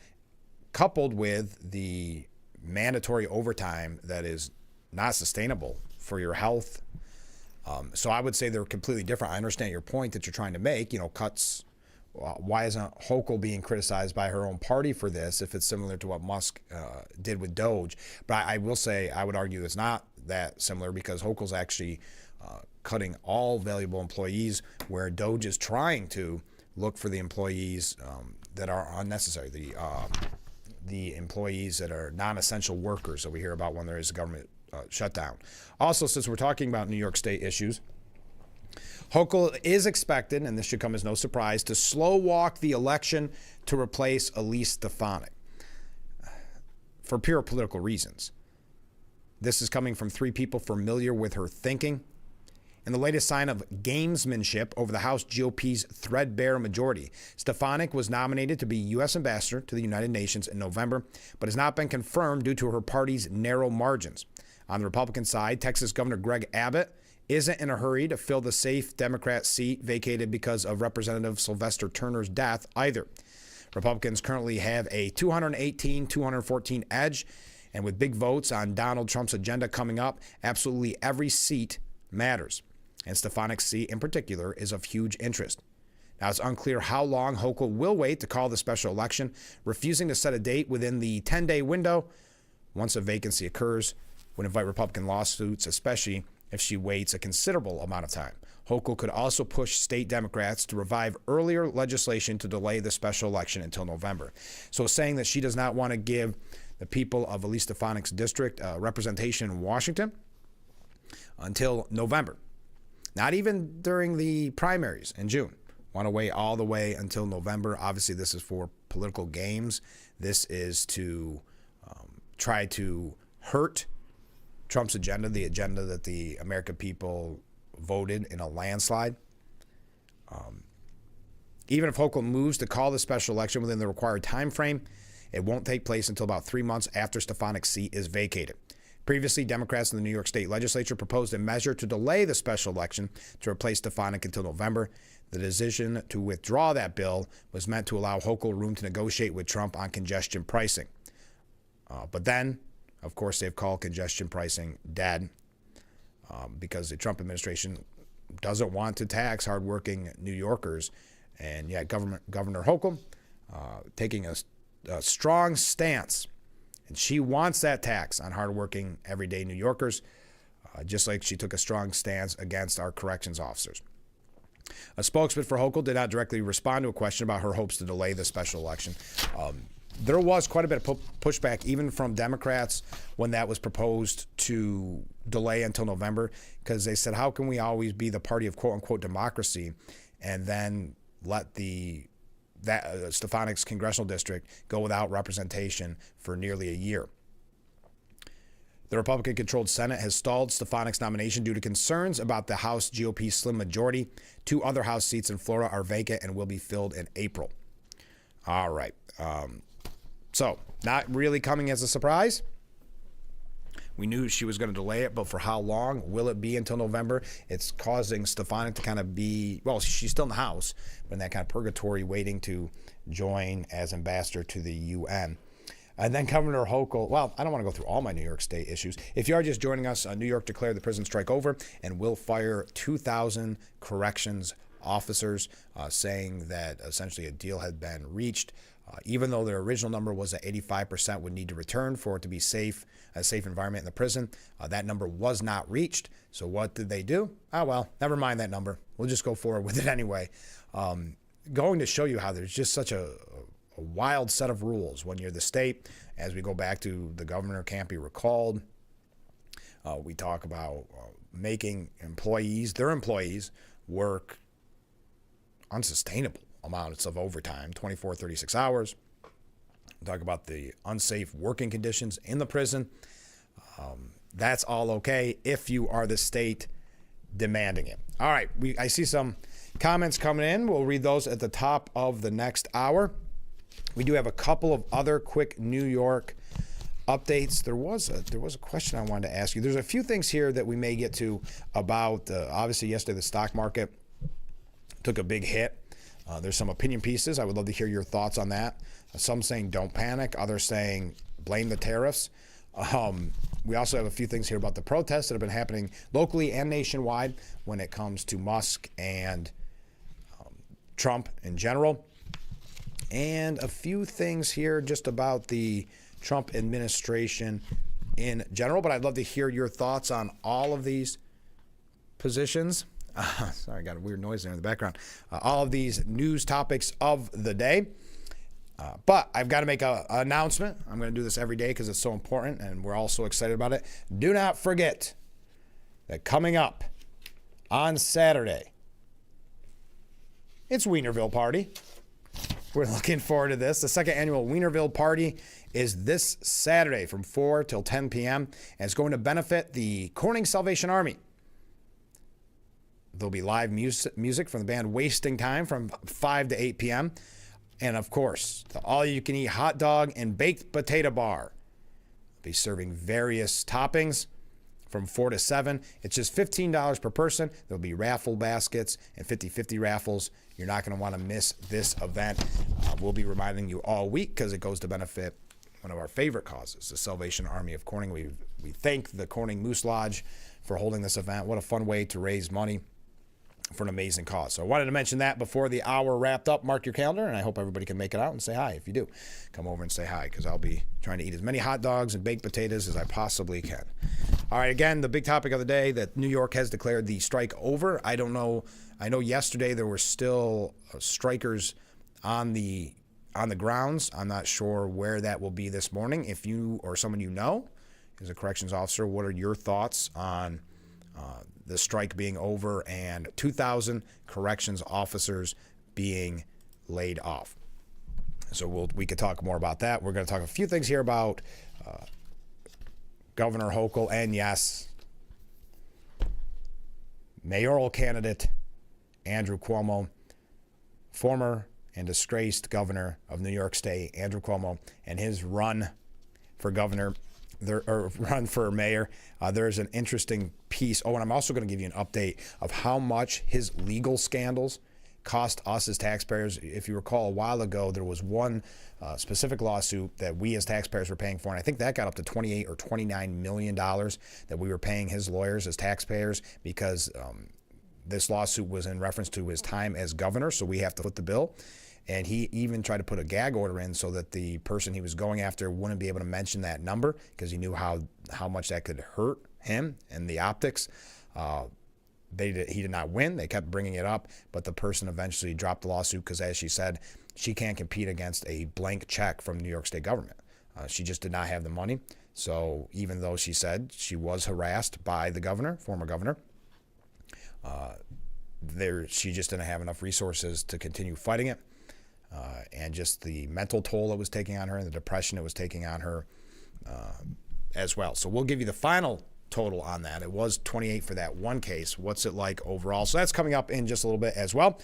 coupled with the mandatory overtime that is not sustainable for your health. So I would say they're completely different. I understand your point that you're trying to make, cuts. Why isn't Hochul being criticized by her own party for this if it's similar to what Musk did with Doge? But I will say, I would argue it's not that similar, because Hochul's actually cutting all valuable employees, where Doge is trying to look for the employees that are unnecessary, the employees that are non-essential workers that we hear about when there is a government shutdown. Also, since we're talking about New York State issues, Hochul is expected, and this should come as no surprise, to slow walk the election to replace Elise Stefanik for pure political reasons. This is coming from three people familiar with her thinking. In the latest sign of gamesmanship over the House GOP's threadbare majority, Stefanik was nominated to be U.S. ambassador to the United Nations in November, but has not been confirmed due to her party's narrow margins. On the Republican side, Texas Governor Greg Abbott isn't in a hurry to fill the safe Democrat seat vacated because of Representative Sylvester Turner's death either. Republicans currently have a 218-214 edge, and with big votes on Donald Trump's agenda coming up, absolutely every seat matters. And Stefanik's seat in particular is of huge interest. Now, it's unclear how long Hochul will wait to call the special election, refusing to set a date within the 10-day window. Once a vacancy occurs, would invite Republican lawsuits, especially if she waits a considerable amount of time. Hochul could also push state Democrats to revive earlier legislation to delay the special election until November. So saying that she does not want to give the people of Elise Stefanik's district representation in Washington until November. Not even during the primaries in June. Want to wait all the way until November. Obviously, this is for political games. This is to try to hurt Trump's agenda, the agenda that the American people voted in a landslide. Even if Hochul moves to call the special election within the required time frame, it won't take place until about 3 months after Stefanik's seat is vacated. Previously, Democrats in the New York State legislature proposed a measure to delay the special election to replace Stefanik until November. The decision to withdraw that bill was meant to allow Hochul room to negotiate with Trump on congestion pricing. But then, of course, they've called congestion pricing dead because the Trump administration doesn't want to tax hardworking New Yorkers. And yet Governor Hochul taking a strong stance. And she wants that tax on hardworking, everyday New Yorkers, just like she took a strong stance against our corrections officers. A spokesman for Hochul did not directly respond to a question about her hopes to delay the special election. There was quite a bit of pushback, even from Democrats, when that was proposed to delay until November, because they said, how can we always be the party of quote-unquote democracy and then let Stefanik's congressional district go without representation for nearly a year? The Republican-controlled Senate has stalled Stefanik's nomination due to concerns about the House GOP's slim majority. 2 other House seats in Florida are vacant and will be filled in April. All right. So, not really coming as a surprise. We knew she was going to delay it, but for how long? Will it be until November? It's causing Stefanik to kind of be, well, she's still in the House, but in that kind of purgatory waiting to join as ambassador to the UN. And then Governor Hochul, well, I don't want to go through all my New York State issues. If you are just joining us, New York declared the prison strike over and will fire 2,000 corrections officers, saying that essentially a deal had been reached. Even though their original number was that 85% would need to return for it to be safe, a safe environment in the prison, that number was not reached. So what did they do? Well, never mind that number. We'll just go forward with it anyway. Going to show you how there's just such a wild set of rules when you're the state. As we go back to the governor can't be recalled, we talk about making their employees, work unsustainable amounts of overtime, 24, 36 hours. We talk about the unsafe working conditions in the prison. That's all okay if you are the state demanding it. All right, I see some comments coming in. We'll read those at the top of the next hour. We do have a couple of other quick New York updates. There was a question I wanted to ask you. There's a few things here that we may get to about, obviously yesterday the stock market took a big hit. There's some opinion pieces. I would love to hear your thoughts on that. Some saying don't panic. Others saying blame the tariffs. We also have a few things here about the protests that have been happening locally and nationwide when it comes to Musk and Trump in general. And a few things here just about the Trump administration in general. But I'd love to hear your thoughts on all of these positions. Sorry, I got a weird noise there in the background. All of these news topics of the day. But I've got to make an announcement. I'm going to do this every day because it's so important and we're all so excited about it. Do not forget that coming up on Saturday. It's Wienerville Party. We're looking forward to this. The second annual Wienerville Party is this Saturday from 4 till 10 p.m. and it's going to benefit the Corning Salvation Army. There'll be live music from the band Wasting Time from 5 to 8 p.m. And, of course, the all-you-can-eat hot dog and baked potato bar. They'll be serving various toppings from 4 to 7. It's just $15 per person. There'll be raffle baskets and 50-50 raffles. You're not going to want to miss this event. We'll be reminding you all week because it goes to benefit one of our favorite causes, the Salvation Army of Corning. We thank the Corning Moose Lodge for holding this event. What a fun way to raise money for an amazing cause. So I wanted to mention that before the hour wrapped up. Mark your calendar, and I hope everybody can make it out and say hi. If you do, come over and say hi because I'll be trying to eat as many hot dogs and baked potatoes as I possibly can. All right, again, the big topic of the day that New York has declared the strike over. I don't know. I know yesterday there were still strikers on the grounds. I'm not sure where that will be this morning. If you or someone you know is a corrections officer, what are your thoughts on the strike being over and 2,000 corrections officers being laid off? So we could talk more about that. We're going to talk a few things here about Governor Hochul and, yes, mayoral candidate Andrew Cuomo, former and disgraced governor of New York State, Andrew Cuomo, and his run for governor, or run for mayor. There's an interesting piece. Oh, and I'm also going to give you an update of how much his legal scandals cost us as taxpayers. If you recall, a while ago, there was one specific lawsuit that we as taxpayers were paying for, and I think that got up to $28 or $29 million that we were paying his lawyers as taxpayers because this lawsuit was in reference to his time as governor, so we have to foot the bill. And he even tried to put a gag order in so that the person he was going after wouldn't be able to mention that number because he knew how much that could hurt him and the optics. He did not win. They kept bringing it up, but the person eventually dropped the lawsuit because, as she said, she can't compete against a blank check from New York State government. She just did not have the money. So even though she said she was harassed by the governor, former governor, she just didn't have enough resources to continue fighting it. And just the mental toll it was taking on her and the depression it was taking on her as well. So we'll give you the final total on that. It was 28 for that one case. What's it like overall? So that's coming up in just a little bit as well.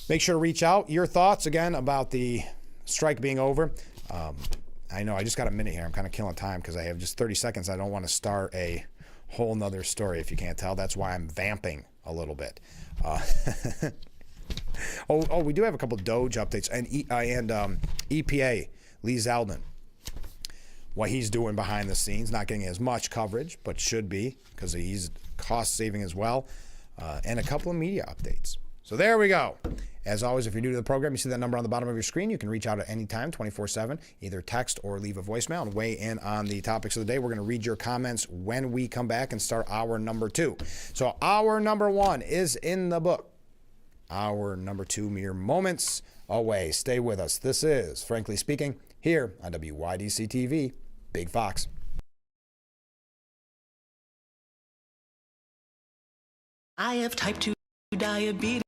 Make sure to reach out. Your thoughts, again, about the strike being over. I know I just got a minute here. I'm kind of killing time because I have just 30 seconds. I don't want to start a whole nother story, if you can't tell. That's why I'm vamping a little bit. We do have a couple of Doge updates and EPA, Lee Zeldin, what he's doing behind the scenes, not getting as much coverage, but should be because he's cost saving as well, and a couple of media updates. So there we go. As always, if you're new to the program, you see that number on the bottom of your screen. You can reach out at any time, 24/7, either text or leave a voicemail and weigh in on the topics of the day. We're going to read your comments when we come back and start hour number 2. So hour number 1 is in the book. Hour number 2, mere moments away. Stay with us. This is Frankly Speaking here on WYDC TV, Big Fox. I have type 2 diabetes,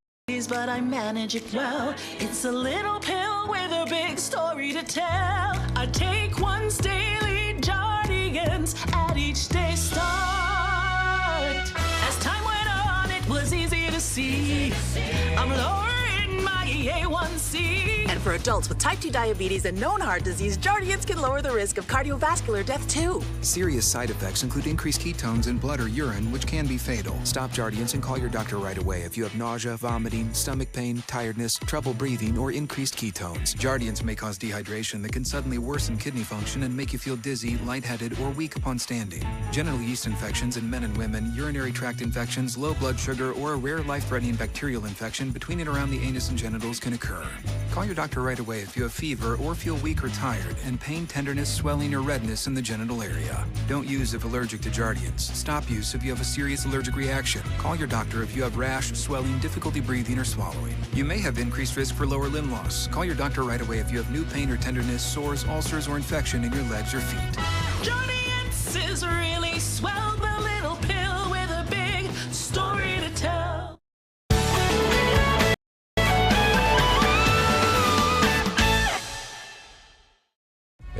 but I manage it well. It's a little pill with a big story to tell. I take once daily, Jardians at each day start. As time went on, it was easy to see I'm lowering my A1C. And for adults with type 2 diabetes and known heart disease, Jardians can lower the risk of cardiovascular death too. Serious side effects include increased ketones in blood or urine, which can be fatal. Stop Jardians and call your doctor right away if you have nausea, vomiting, stomach pain, tiredness, trouble breathing, or increased ketones. Jardians may cause dehydration that can suddenly worsen kidney function and make you feel dizzy, lightheaded, or weak upon standing. Genital yeast infections in men and women, urinary tract infections, low blood sugar, or a rare life-threatening bacterial infection between and around the anus and genitals can occur. Call your doctor right away if you have fever or feel weak or tired, and pain, tenderness, swelling, or redness in the genital area. Don't use if allergic to Jardians. Stop use if you have a serious allergic reaction. Call your doctor if you have rash, swelling, difficulty breathing, or swallowing. You may have increased risk for lower limb loss. Call your doctor right away if you have new pain or tenderness, sores, ulcers, or infection in your legs or feet. Jardians is really swell, the little pill with a big story to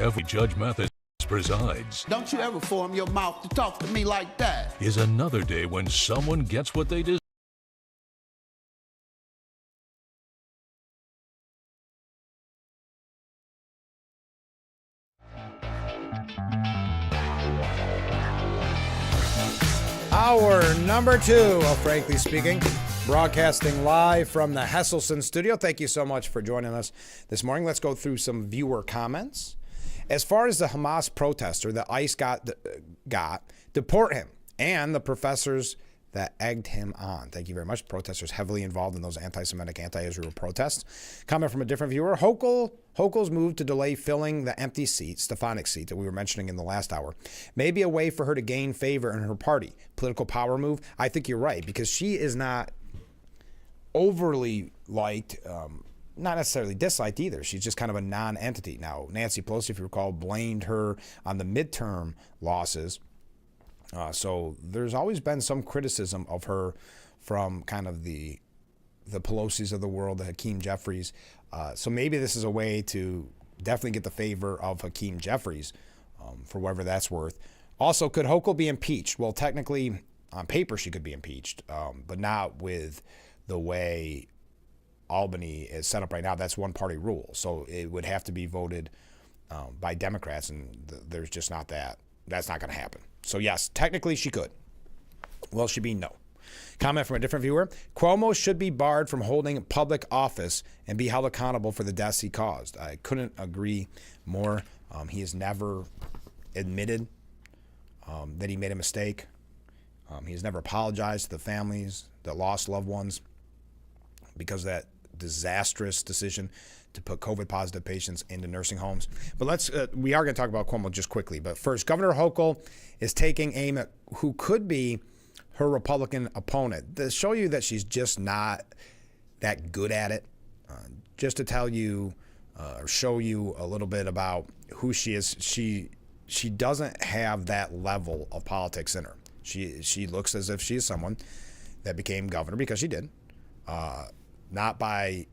every Judge Mathis presides Don't you ever form your mouth to talk to me like that. is another day when someone gets what they deserve. Hour number 2 of Frankly Speaking, broadcasting live from the Hesselson studio. Thank you so much for joining us this morning. Let's go through some viewer comments. As far as the Hamas protester that ICE got, deport him, and the professors that egged him on. Thank you very much. Protesters heavily involved in those anti-Semitic, anti-Israel protests. Comment from a different viewer. Hochul's move to delay filling the empty seat, Stefanik's seat, that we were mentioning in the last hour, may be a way for her to gain favor in her party. Political power move. I think you're right, because she is not overly liked, not necessarily disliked either. She's just kind of a non-entity. Now, Nancy Pelosi, if you recall, blamed her on the midterm losses. So there's always been some criticism of her from kind of the Pelosi's of the world, the Hakeem Jeffries. So maybe this is a way to definitely get the favor of Hakeem Jeffries, for whatever that's worth. Also, could Hochul be impeached? Well, technically, on paper, she could be impeached, but not with the way Albany is set up right now. That's one-party rule. So it would have to be voted by Democrats, and there's just not that. That's not going to happen. So yes, technically she could. Will she be? No. Comment from a different viewer. Cuomo should be barred from holding public office and be held accountable for the deaths he caused. I couldn't agree more. He has never admitted that he made a mistake. He has never apologized to the families that lost loved ones because of that disastrous decision to put COVID-positive patients into nursing homes. But we are going to talk about Cuomo just quickly. But first, Governor Hochul is taking aim at who could be her Republican opponent. To show you that she's just not that good at it, just to tell you or show you a little bit about who she is. She doesn't have that level of politics in her. She looks as if she is someone that became governor because she did, not by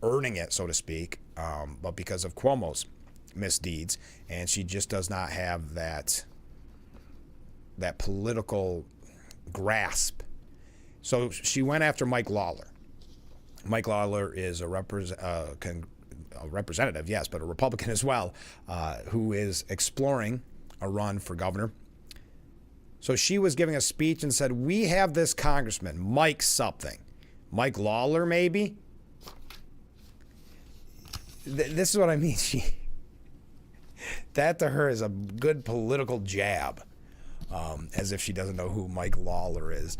earning it, so to speak, but because of Cuomo's misdeeds, and she just does not have that political grasp. So she went after Mike Lawler. Mike Lawler is a representative, yes, but a Republican as well, who is exploring a run for governor. So she was giving a speech and said, we have this congressman, Mike something. Mike Lawler, maybe? This is what I mean. That to her is a good political jab, as if she doesn't know who Mike Lawler is.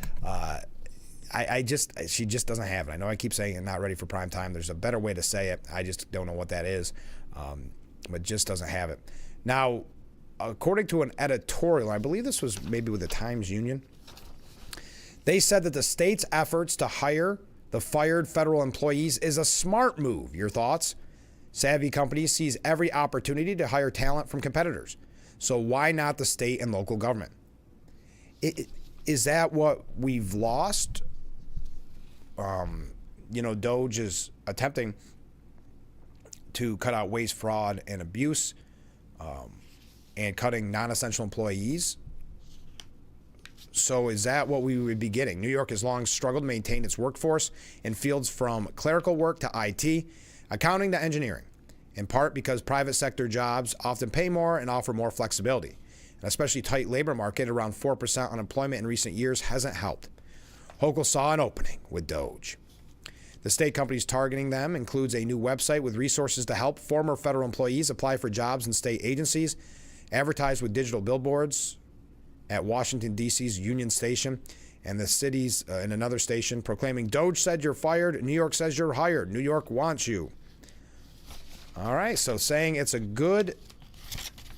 She just doesn't have it. I know I keep saying not ready for prime time. There's a better way to say it. I just don't know what that is, but just doesn't have it. Now, according to an editorial, I believe this was maybe with the Times Union, they said that the state's efforts to hire the fired federal employees is a smart move. Your thoughts? Savvy companies seize every opportunity to hire talent from competitors. So why not the state and local government? Is that what we've lost? DOGE is attempting to cut out waste, fraud, and abuse, and cutting non-essential employees. So is that what we would be getting? New York has long struggled to maintain its workforce in fields from clerical work to IT, accounting to engineering, in part because private sector jobs often pay more and offer more flexibility. An especially tight labor market, around 4% unemployment in recent years, hasn't helped. Hochul saw an opening with DOGE. The state companies targeting them includes a new website with resources to help former federal employees apply for jobs in state agencies, advertise with digital billboards at Washington, D.C.'s Union Station, and the cities in another station proclaiming, DOGE said you're fired, New York says you're hired, New York wants you. All right, so saying it's a good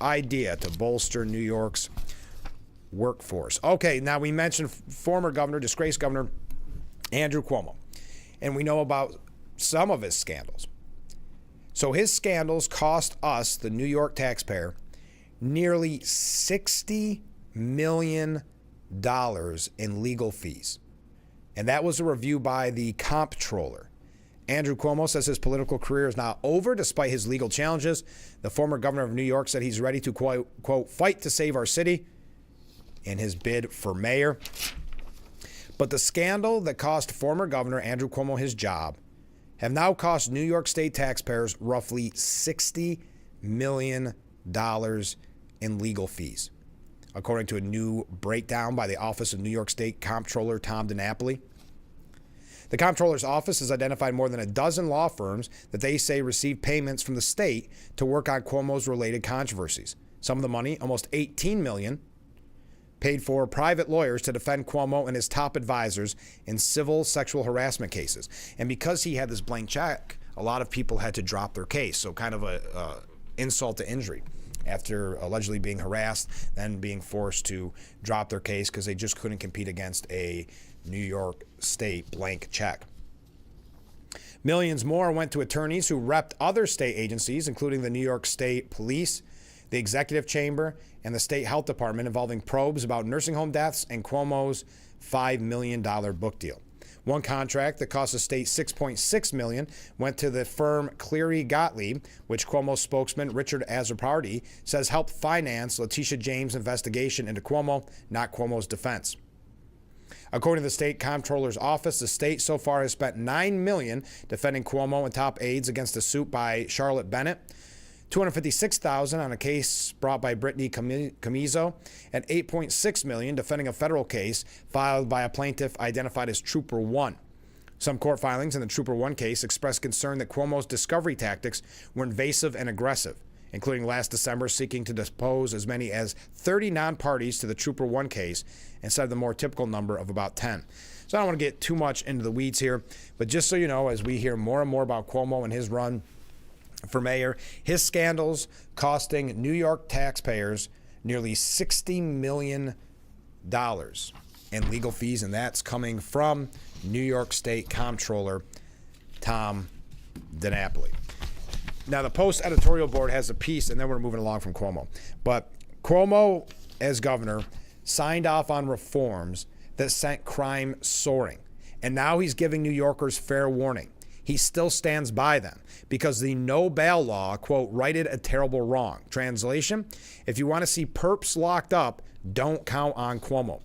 idea to bolster New York's workforce. Okay, now we mentioned former governor, disgraced governor, Andrew Cuomo, and we know about some of his scandals. So his scandals cost us, the New York taxpayer, nearly $60 million in legal fees. And that was a review by the comptroller. Andrew Cuomo says his political career is not over despite his legal challenges. The former governor of New York said he's ready to, quote, fight to save our city in his bid for mayor. But the scandal that cost former Governor Andrew Cuomo his job have now cost New York State taxpayers roughly $60 million in legal fees, according to a new breakdown by the Office of New York State Comptroller Tom DiNapoli. The Comptroller's office has identified more than a dozen law firms that they say received payments from the state to work on Cuomo's related controversies. Some of the money, almost $18 million, paid for private lawyers to defend Cuomo and his top advisors in civil sexual harassment cases. And because he had this blank check, a lot of people had to drop their case. So kind of a insult to injury after allegedly being harassed, then being forced to drop their case because they just couldn't compete against a New York State blank check. Millions more went to attorneys who repped other state agencies, including the New York State Police, the Executive Chamber, and the State Health Department, involving probes about nursing home deaths and Cuomo's $5 million book deal. One contract that cost the state $6.6 million went to the firm Cleary Gottlieb, which Cuomo's spokesman Richard Azzopardi says helped finance Letitia James' investigation into Cuomo, not Cuomo's defense. According to the state comptroller's office, the state so far has spent $9 million defending Cuomo and top aides against a suit by Charlotte Bennett, $256,000 on a case brought by Brittany Camizo, and $8.6 million defending a federal case filed by a plaintiff identified as Trooper 1. Some court filings in the Trooper 1 case expressed concern that Cuomo's discovery tactics were invasive and aggressive, including last December seeking to depose as many as 30 non-parties to the Trooper 1 case instead of the more typical number of about 10. So I don't want to get too much into the weeds here, but just so you know, as we hear more and more about Cuomo and his run for mayor, his scandals costing New York taxpayers nearly $60 million in legal fees, and that's coming from New York State Comptroller Tom DiNapoli. Now, the Post editorial board has a piece, and then we're moving along from Cuomo. But Cuomo, as governor, signed off on reforms that sent crime soaring. And now he's giving New Yorkers fair warning. He still stands by them because the no bail law, quote, righted a terrible wrong. Translation, if you want to see perps locked up, don't count on Cuomo.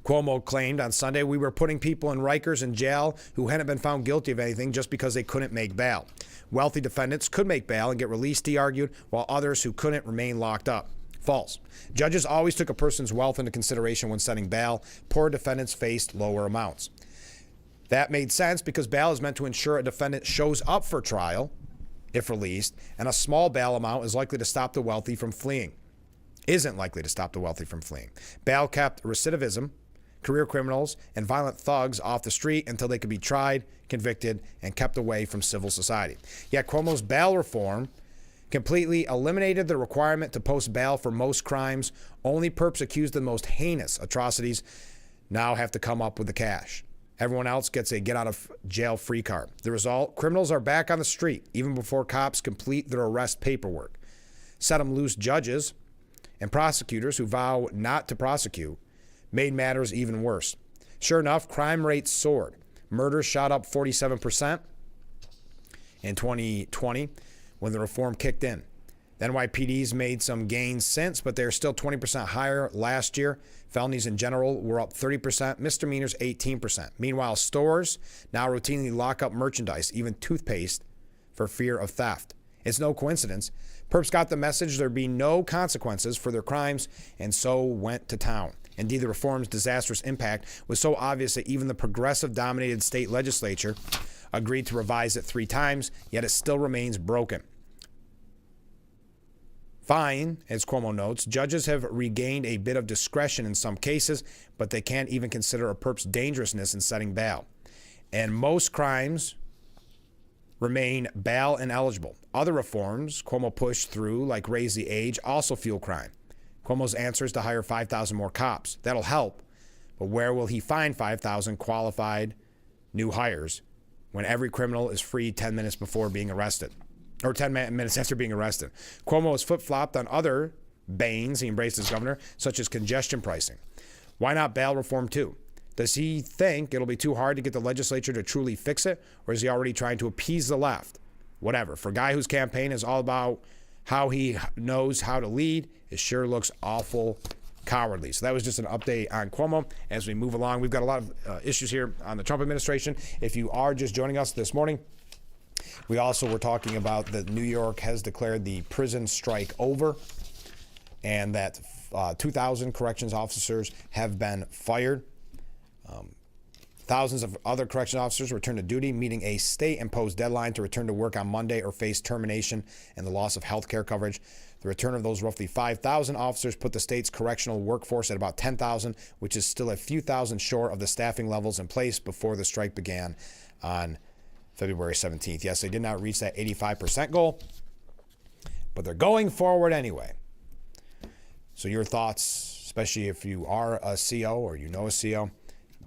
Cuomo claimed on Sunday, we were putting people in Rikers in jail who hadn't been found guilty of anything just because they couldn't make bail. Wealthy defendants could make bail and get released, he argued, while others who couldn't remain locked up. False. Judges always took a person's wealth into consideration when setting bail. Poor defendants faced lower amounts. That made sense because bail is meant to ensure a defendant shows up for trial, if released, and a small bail amount is likely to stop the wealthy from fleeing. Isn't likely to stop the wealthy from fleeing. Bail kept recidivism, career criminals, and violent thugs off the street until they could be tried, convicted, and kept away from civil society. Yet Cuomo's bail reform completely eliminated the requirement to post bail for most crimes. Only perps accused of the most heinous atrocities now have to come up with the cash. Everyone else gets a get-out-of-jail-free card. The result, criminals are back on the street even before cops complete their arrest paperwork. Set them loose judges and prosecutors who vow not to prosecute made matters even worse. Sure enough, crime rates soared. Murders shot up 47% in 2020 when the reform kicked in. The NYPD's made some gains since, but they're still 20% higher last year. Felonies in general were up 30%, misdemeanors 18%. Meanwhile, stores now routinely lock up merchandise, even toothpaste, for fear of theft. It's no coincidence. Perps got the message there'd be no consequences for their crimes, and so went to town. Indeed, the reform's disastrous impact was so obvious that even the progressive-dominated state legislature agreed to revise it 3 times, yet it still remains broken. Fine, as Cuomo notes, judges have regained a bit of discretion in some cases, but they can't even consider a perp's dangerousness in setting bail. And most crimes remain bail ineligible. Other reforms Cuomo pushed through, like raise the age, also fuel crime. Cuomo's answer is to hire 5,000 more cops. That'll help, but where will he find 5,000 qualified new hires when every criminal is freed 10 minutes before being arrested? Or 10 minutes after being arrested. Cuomo has flip-flopped on other banes he embraced as governor, such as congestion pricing. Why not bail reform too? Does he think it'll be too hard to get the legislature to truly fix it, or is he already trying to appease the left? Whatever. For a guy whose campaign is all about how he knows how to lead, it sure looks awful cowardly. So that was just an update on Cuomo. As we move along, we've got a lot of issues here on the Trump administration. If you are just joining us this morning, we also were talking about that New York has declared the prison strike over, and that 2,000 corrections officers have been fired. Thousands of other correction officers return to duty, meeting a state-imposed deadline to return to work on Monday or face termination and the loss of health care coverage. The return of those roughly 5,000 officers put the state's correctional workforce at about 10,000, which is still a few thousand short of the staffing levels in place before the strike began on February 17th. Yes, they did not reach that 85% goal, but they're going forward anyway. So your thoughts, especially if you are a CO or you know a CO,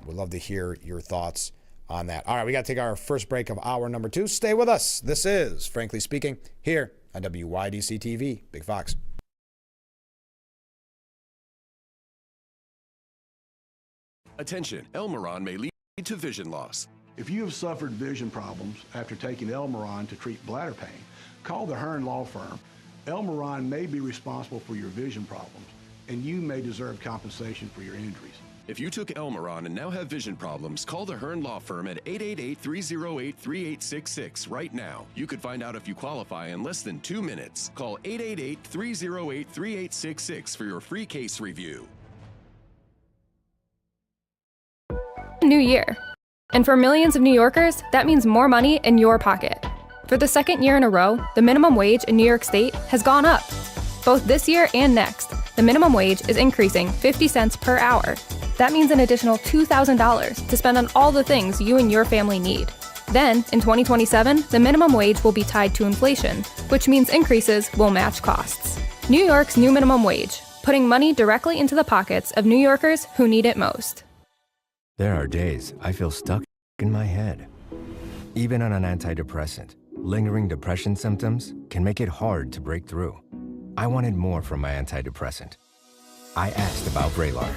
we'd love to hear your thoughts on that. All right, we got to take our first break of hour number 2. Stay with us. This is Frankly Speaking here on WYDC TV, Big Fox. – Attention, Elmeron may lead to vision loss. If you have suffered vision problems after taking Elmeron to treat bladder pain, call the Hearn Law Firm. Elmeron may be responsible for your vision problems, and you may deserve compensation for your injuries. If you took Elmeron and now have vision problems, call the Hearn Law Firm at 888-308-3866 right now. You could find out if you qualify in less than 2 minutes. Call 888-308-3866 for your free case review. New year. And for millions of New Yorkers, that means more money in your pocket. For the second year in a row, the minimum wage in New York State has gone up. Both this year and next, the minimum wage is increasing 50 cents per hour. That means an additional $2,000 to spend on all the things you and your family need. Then, in 2027, the minimum wage will be tied to inflation, which means increases will match costs. New York's new minimum wage, putting money directly into the pockets of New Yorkers who need it most. There are days I feel stuck in my head. Even on an antidepressant, lingering depression symptoms can make it hard to break through. I wanted more from my antidepressant. I asked about Vraylar.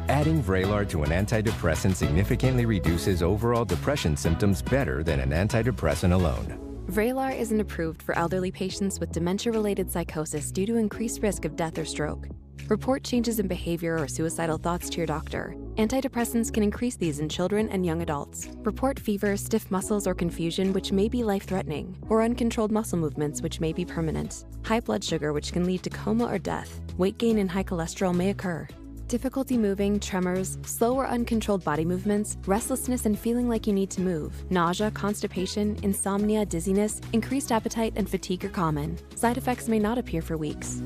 Adding Vraylar to an antidepressant significantly reduces overall depression symptoms better than an antidepressant alone. Vraylar isn't approved for elderly patients with dementia-related psychosis due to increased risk of death or stroke. Report changes in behavior or suicidal thoughts to your doctor. Antidepressants can increase these in children and young adults. Report fever, stiff muscles, or confusion, which may be life-threatening, or uncontrolled muscle movements, which may be permanent. High blood sugar, which can lead to coma or death. Weight gain and high cholesterol may occur. Difficulty moving, tremors, slow or uncontrolled body movements, restlessness and feeling like you need to move, nausea, constipation, insomnia, dizziness, increased appetite, and fatigue are common. Side effects may not appear for weeks.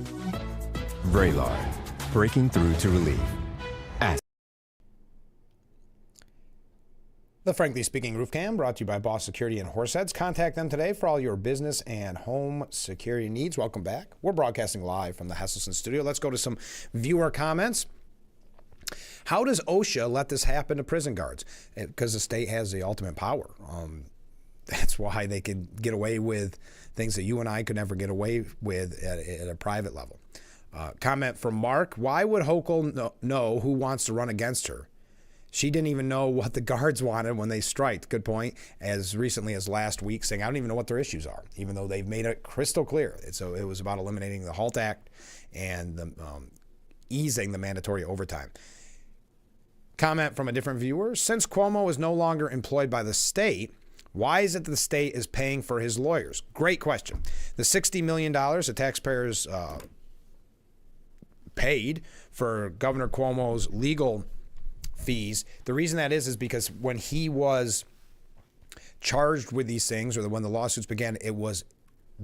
Vraylar, breaking through to relief. The Frankly Speaking Roof Cam, brought to you by Boss Security and Horseheads. Contact them today for all your business and home security needs. Welcome back. We're broadcasting live from the Hesselson studio. Let's go to some viewer comments. How does OSHA let this happen to prison guards? Because the state has the ultimate power. That's why they can get away with things that you and I could never get away with at a private level. Comment from Mark. Why would Hochul know who wants to run against her? She didn't even know what the guards wanted when they striked. Good point. As recently as last week, saying, I don't even know what their issues are, even though they've made it crystal clear. So it was about eliminating the HALT Act and the, easing the mandatory overtime. Comment from a different viewer. Since Cuomo is no longer employed by the state, why is it that the state is paying for his lawyers? Great question. The $60 million the taxpayers paid for Governor Cuomo's legal fees, the reason that is because when he was charged with these things, or when the lawsuits began, it was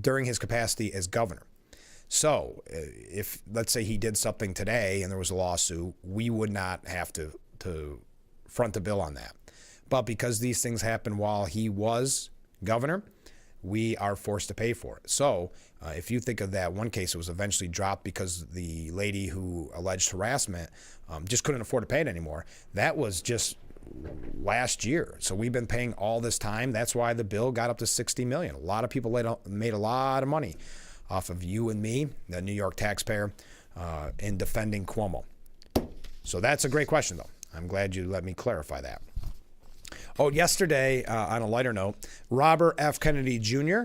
during his capacity as governor. So if, let's say, he did something today and there was a lawsuit, we would not have to front the bill on that. But because these things happened while he was governor, we are forced to pay for it. So if you think of that one case, it was eventually dropped because the lady who alleged harassment just couldn't afford to pay it anymore. That was just last year. So we've been paying all this time. That's why the bill got up to $60 million. A lot of people made a lot of money off of you and me, the New York taxpayer, in defending Cuomo. So that's a great question, though. I'm glad you let me clarify that. Oh, yesterday, on a lighter note, Robert F. Kennedy Jr.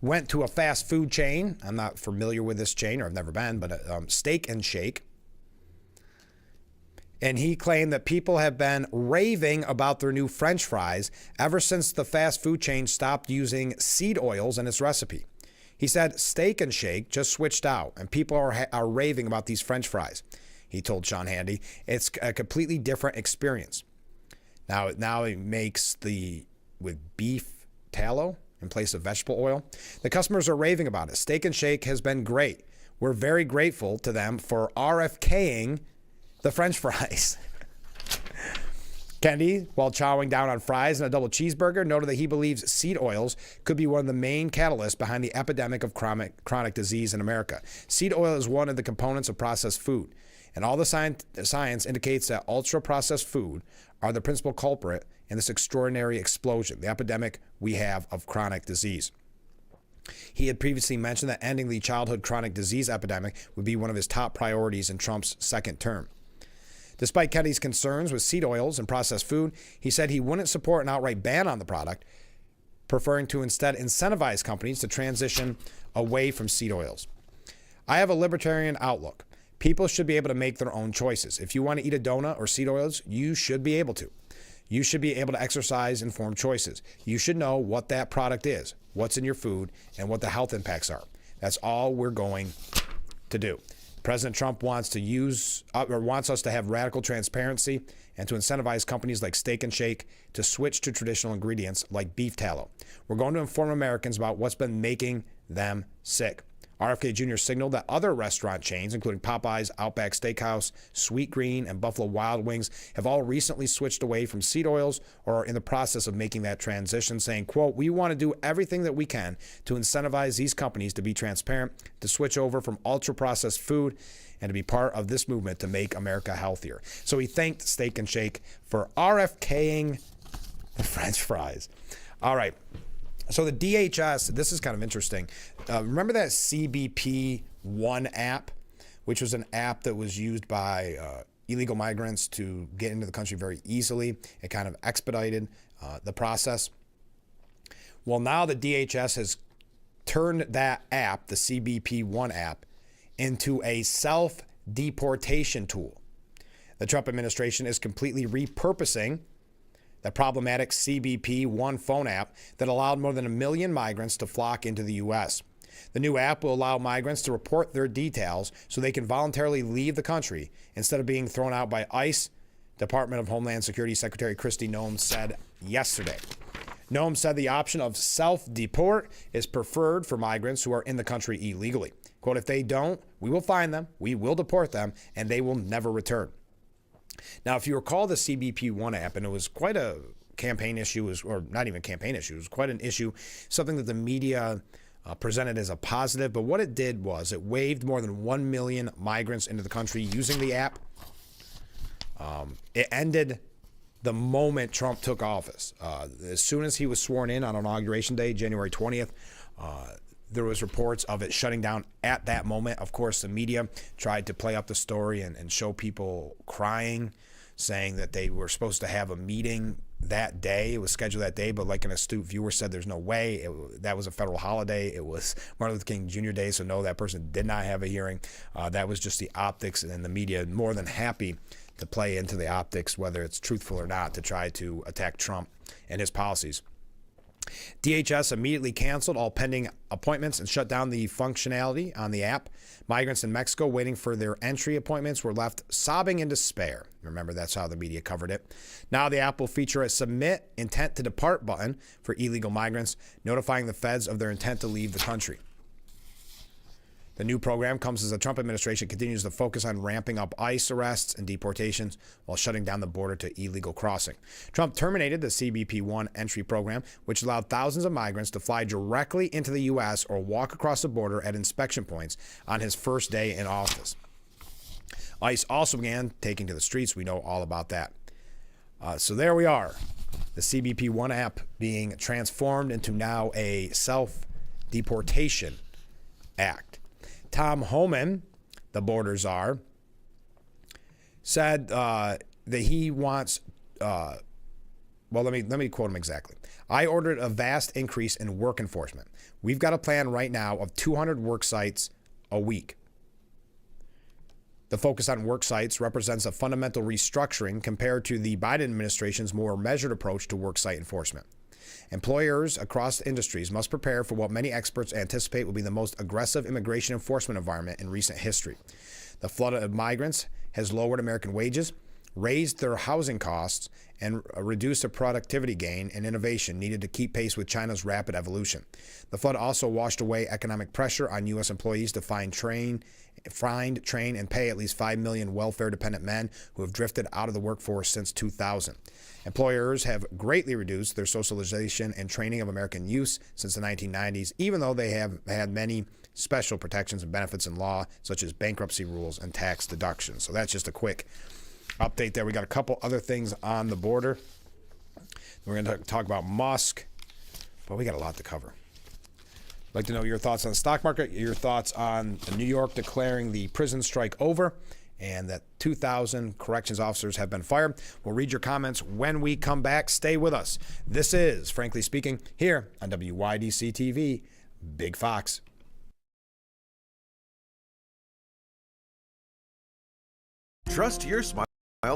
went to a fast food chain. I'm not familiar with this chain, or I've never been, but Steak and Shake. And he claimed that people have been raving about their new French fries ever since the fast food chain stopped using seed oils in its recipe. He said Steak and Shake just switched out, and people are raving about these French fries. He told Sean Hannity it's a completely different experience. Now it makes with beef tallow in place of vegetable oil. The customers are raving about it. Steak and Shake has been great. We're very grateful to them for RFKing the French fries. Kennedy, while chowing down on fries and a double cheeseburger, noted that he believes seed oils could be one of the main catalysts behind the epidemic of chronic disease in America. Seed oil is one of the components of processed food, and all the science indicates that ultra-processed food are the principal culprit in this extraordinary explosion, the epidemic we have of chronic disease. He had previously mentioned that ending the childhood chronic disease epidemic would be one of his top priorities in Trump's second term. Despite Kennedy's concerns with seed oils and processed food, he said he wouldn't support an outright ban on the product, preferring to instead incentivize companies to transition away from seed oils. I have a libertarian outlook. People should be able to make their own choices. If you want to eat a donut or seed oils, you should be able to. You should be able to exercise informed choices. You should know what that product is, what's in your food, and what the health impacts are. That's all we're going to do. President Trump wants us to have radical transparency and to incentivize companies like Steak and Shake to switch to traditional ingredients like beef tallow. We're going to inform Americans about what's been making them sick. RFK Jr. signaled that other restaurant chains, including Popeyes, Outback Steakhouse, Sweet Green, and Buffalo Wild Wings, have all recently switched away from seed oils or are in the process of making that transition, saying, quote, "We want to do everything that we can to incentivize these companies to be transparent, to switch over from ultra-processed food, and to be part of this movement to make America healthier." So he thanked Steak and Shake for RFKing the French fries. All right. So the DHS, this is kind of interesting. Remember that CBP One app, which was an app that was used by illegal migrants to get into the country very easily? It kind of expedited the process. Well, now the DHS has turned that app, the CBP One app, into a self-deportation tool. The Trump administration is completely repurposing the problematic CBP One phone app that allowed more than 1 million migrants to flock into the U.S. The new app will allow migrants to report their details so they can voluntarily leave the country instead of being thrown out by ICE, Department of Homeland Security Secretary Kristi Noem said yesterday. Noem said the option of self-deport is preferred for migrants who are in the country illegally. Quote, "If they don't, we will find them, we will deport them, and they will never return." Now, if you recall the CBP One app, and it was quite a campaign issue, or not even campaign issue, it was quite an issue, something that the media presented as a positive. But what it did was it waved more than 1 million migrants into the country using the app. It ended the moment Trump took office. As soon as he was sworn in on Inauguration Day, January 20th, there was reports of it shutting down at that moment. Of course, the media tried to play up the story and show people crying, saying that they were supposed to have a meeting that day. It was scheduled that day, but like an astute viewer said, there's no way. That was a federal holiday. It was Martin Luther King Jr. Day, so no, that person did not have a hearing. That was just the optics, and the media more than happy to play into the optics, whether it's truthful or not, to try to attack Trump and his policies. DHS immediately canceled all pending appointments and shut down the functionality on the app. Migrants in Mexico waiting for their entry appointments were left sobbing in despair. Remember, that's how the media covered it. Now the app will feature a submit intent to depart button for illegal migrants, notifying the feds of their intent to leave the country. The new program comes as the Trump administration continues to focus on ramping up ICE arrests and deportations while shutting down the border to illegal crossing. Trump terminated the CBP One entry program, which allowed thousands of migrants to fly directly into the U.S. or walk across the border at inspection points on his first day in office. ICE also began taking to the streets. We know all about that. So there we are. The CBP One app being transformed into now a self-deportation act. Tom Homan, the border czar, said that he wants. Well, let me quote him exactly. I ordered a vast increase in work enforcement. We've got a plan right now of 200 work sites a week. The focus on work sites represents a fundamental restructuring compared to the Biden administration's more measured approach to work site enforcement. Employers across industries must prepare for what many experts anticipate will be the most aggressive immigration enforcement environment in recent history. The flood of migrants has lowered American wages, raised their housing costs, and reduced the productivity gain and innovation needed to keep pace with China's rapid evolution. The flood also washed away economic pressure on U.S. employees to find, train, and pay at least 5 million welfare-dependent men who have drifted out of the workforce since 2000. Employers have greatly reduced their socialization and training of American youth since the 1990s, even though they have had many special protections and benefits in law, such as bankruptcy rules and tax deductions. So that's just a quick update there. We got a couple other things on the border. We're going to talk about Musk, but we got a lot to cover. I'd like to know your thoughts on the stock market, your thoughts on New York declaring the prison strike over, and that 2,000 corrections officers have been fired. We'll read your comments when we come back. Stay with us. This is Frankly Speaking here on WYDC TV, Big Fox. Trust your smile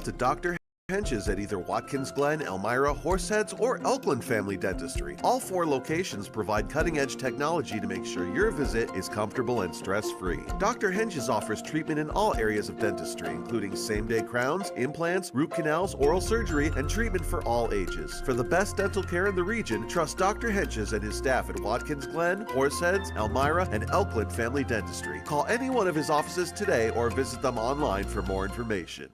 to Dr. Hench's at either Watkins Glen, Elmira, Horseheads, or Elkland Family Dentistry. All 4 locations provide cutting-edge technology to make sure your visit is comfortable and stress-free. Dr. Hench's offers treatment in all areas of dentistry, including same-day crowns, implants, root canals, oral surgery, and treatment for all ages. For the best dental care in the region, trust Dr. Hench's and his staff at Watkins Glen, Horseheads, Elmira, and Elkland Family Dentistry. Call any one of his offices today or visit them online for more information.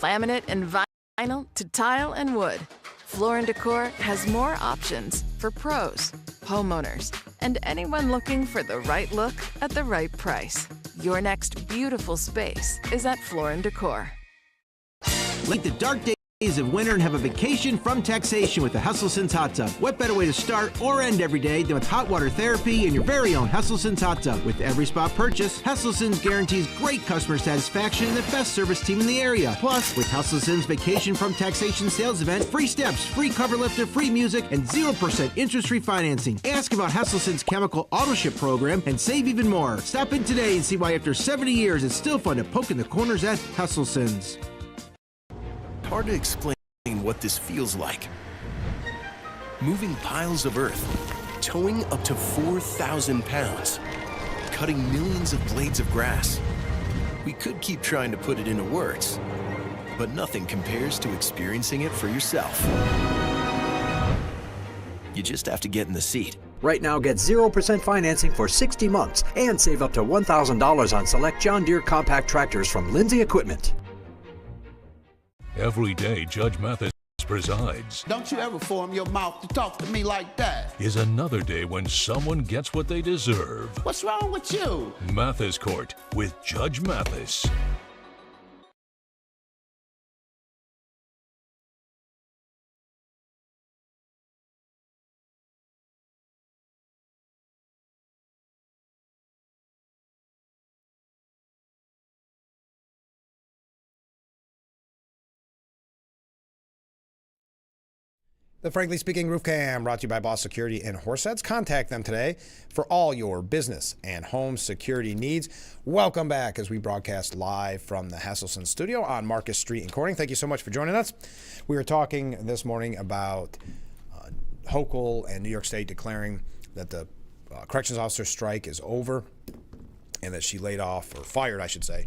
Laminate and vinyl to tile and wood. Floor & Decor has more options for pros, homeowners, and anyone looking for the right look at the right price. Your next beautiful space is at Floor & Decor. Leave the dark days of winter and have a vacation from taxation with the Hustlesense Hot Tub. What better way to start or end every day than with hot water therapy in your very own Hustlesense Hot Tub? With every spot purchase, Hustlesense guarantees great customer satisfaction and the best service team in the area. Plus, with Hustlesense Vacation from Taxation sales event, free steps, free cover lifter, free music, and 0% interest-free financing. Ask about Hustlesense Chemical Auto Ship program and save even more. Stop in today and see why after 70 years it's still fun to poke in the corners at Hustlesense. Hard to explain what this feels like. Moving piles of earth, towing up to 4,000 pounds, cutting millions of blades of grass. We could keep trying to put it into words, but nothing compares to experiencing it for yourself. You just have to get in the seat. Right now, get 0% financing for 60 months and save up to $1,000 on select John Deere compact tractors from Lindsay Equipment. Every day, Judge Mathis presides. Don't you ever form your mouth to talk to me like that. Is another day when someone gets what they deserve. What's wrong with you? Mathis Court with Judge Mathis. The Frankly Speaking Roof Cam brought to you by Boss Security in Horseheads. Contact them today for all your business and home security needs. Welcome back as we broadcast live from the Hustlesense studio on Marcus Street in Corning. Thank you so much for joining us. We were talking this morning about Hochul and New York State declaring that the corrections officer strike is over and that she laid off, or fired, I should say,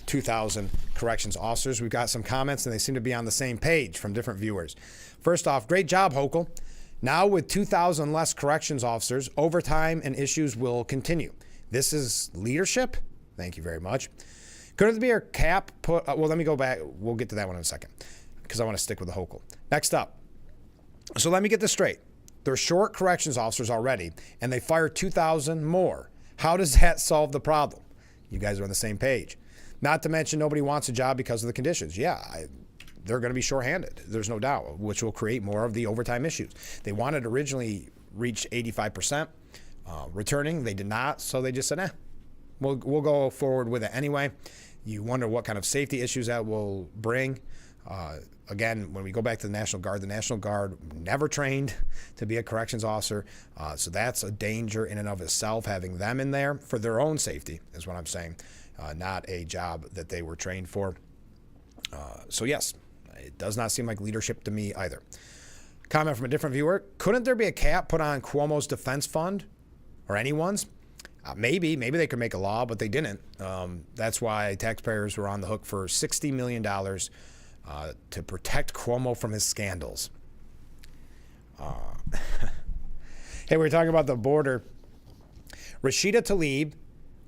2,000 corrections officers. We've got some comments, and they seem to be on the same page from different viewers. First off, great job, Hochul. Now with 2,000 less corrections officers, overtime and issues will continue. This is leadership? Thank you very much. Couldn't there be a cap put? Well, let me go back. We'll get to that one in a second because I want to stick with the Hochul. Next up. So let me get this straight. They're short corrections officers already, and they fire 2,000 more. How does that solve the problem? You guys are on the same page. Not to mention nobody wants a job because of the conditions. Yeah, they're going to be shorthanded. There's no doubt, which will create more of the overtime issues. They wanted to originally reach 85% returning. They did not, so they just said, we'll go forward with it anyway. You wonder what kind of safety issues that will bring. Again, when we go back to the National Guard never trained to be a corrections officer. So that's a danger in and of itself, having them in there for their own safety, is what I'm saying. Not a job that they were trained for. So yes, it does not seem like leadership to me either. Comment from a different viewer. Couldn't there be a cap put on Cuomo's defense fund or anyone's? Maybe they could make a law, but they didn't. That's why taxpayers were on the hook for $60 million to protect Cuomo from his scandals. Hey, we were talking about the border. Rashida Tlaib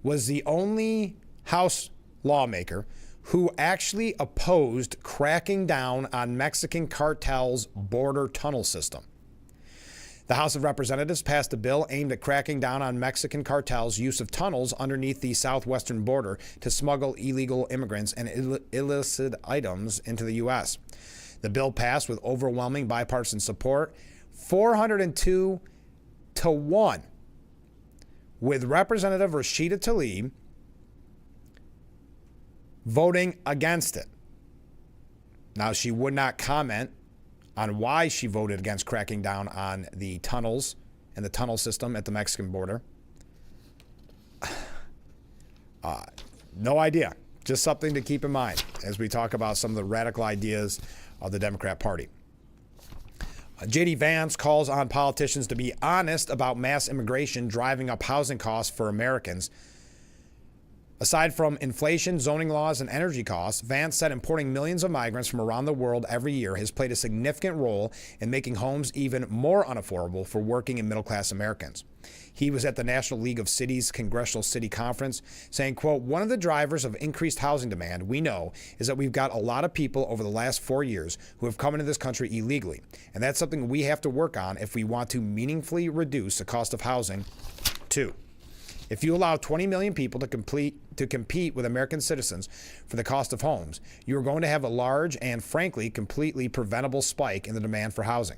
was the only House lawmaker who actually opposed cracking down on Mexican cartels' border tunnel system. The House of Representatives passed a bill aimed at cracking down on Mexican cartels' use of tunnels underneath the southwestern border to smuggle illegal immigrants and illicit items into the U.S. The bill passed with overwhelming bipartisan support, 402 to 1, with Representative Rashida Tlaib voting against it. Now, she would not comment on why she voted against cracking down on the tunnels and the tunnel system at the Mexican border. No idea. Just something to keep in mind as we talk about some of the radical ideas of the Democrat Party. J.D. Vance calls on politicians to be honest about mass immigration driving up housing costs for Americans. Aside from inflation, zoning laws, and energy costs, Vance said importing millions of migrants from around the world every year has played a significant role in making homes even more unaffordable for working and middle-class Americans. He was at the National League of Cities Congressional City Conference saying, quote, "One of the drivers of increased housing demand, we know, is that we've got a lot of people over the last 4 years who have come into this country illegally. And that's something we have to work on if we want to meaningfully reduce the cost of housing, too. If you allow 20 million people to compete with American citizens for the cost of homes, you are going to have a large and, frankly, completely preventable spike in the demand for housing.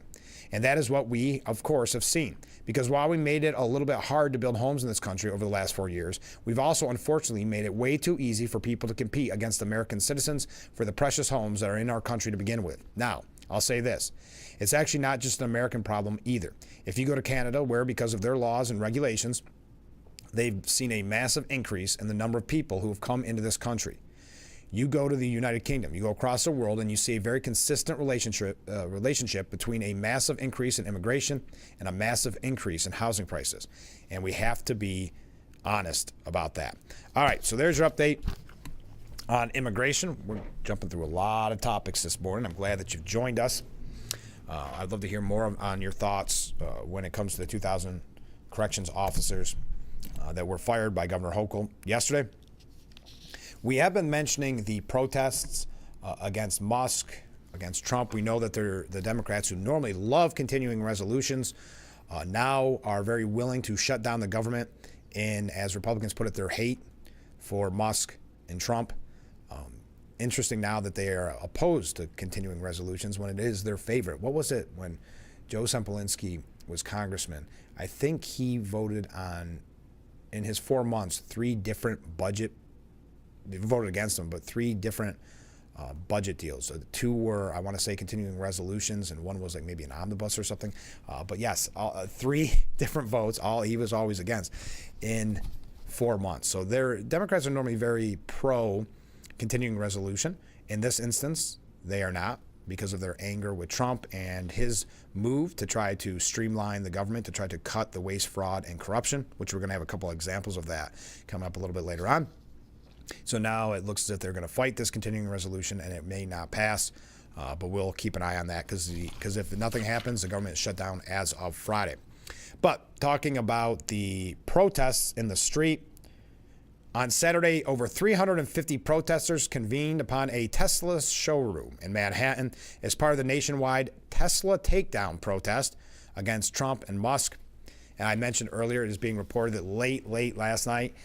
And that is what we, of course, have seen. Because while we made it a little bit hard to build homes in this country over the last 4 years, we've also, unfortunately, made it way too easy for people to compete against American citizens for the precious homes that are in our country to begin with. Now, I'll say this. It's actually not just an American problem either. If you go to Canada, where because of their laws and regulations, they've seen a massive increase in the number of people who have come into this country. You go to the United Kingdom, you go across the world, and you see a very consistent relationship between a massive increase in immigration and a massive increase in housing prices. And we have to be honest about that. All right, so there's your update on immigration. We're jumping through a lot of topics this morning. I'm glad that you've joined us. I'd love to hear more on your thoughts when it comes to the 2,000 corrections officers that were fired by Governor Hochul yesterday. We have been mentioning the protests against Musk, against Trump. We know that the Democrats, who normally love continuing resolutions, now are very willing to shut down the government in, as Republicans put it, their hate for Musk and Trump. Interesting now that they are opposed to continuing resolutions when it is their favorite. What was it when Joe Sempolinski was congressman? I think he voted on, in his 4 months, 3 different budget. They voted against them, but 3 different budget deals. So 2 were, I want to say, continuing resolutions, and 1 was like maybe an omnibus or something. But yes, 3 different votes. He was always against in 4 months. So Democrats are normally very pro continuing resolution. In this instance, they are not, because of their anger with Trump and his move to try to streamline the government, to try to cut the waste, fraud, and corruption, which we're going to have a couple of examples of that coming up a little bit later on. So now it looks as if they're going to fight this continuing resolution, and it may not pass, but we'll keep an eye on that because if nothing happens, the government is shut down as of Friday. But talking about the protests in the street, on Saturday, over 350 protesters convened upon a Tesla showroom in Manhattan as part of the nationwide Tesla takedown protest against Trump and Musk. And I mentioned earlier, it is being reported that late last night,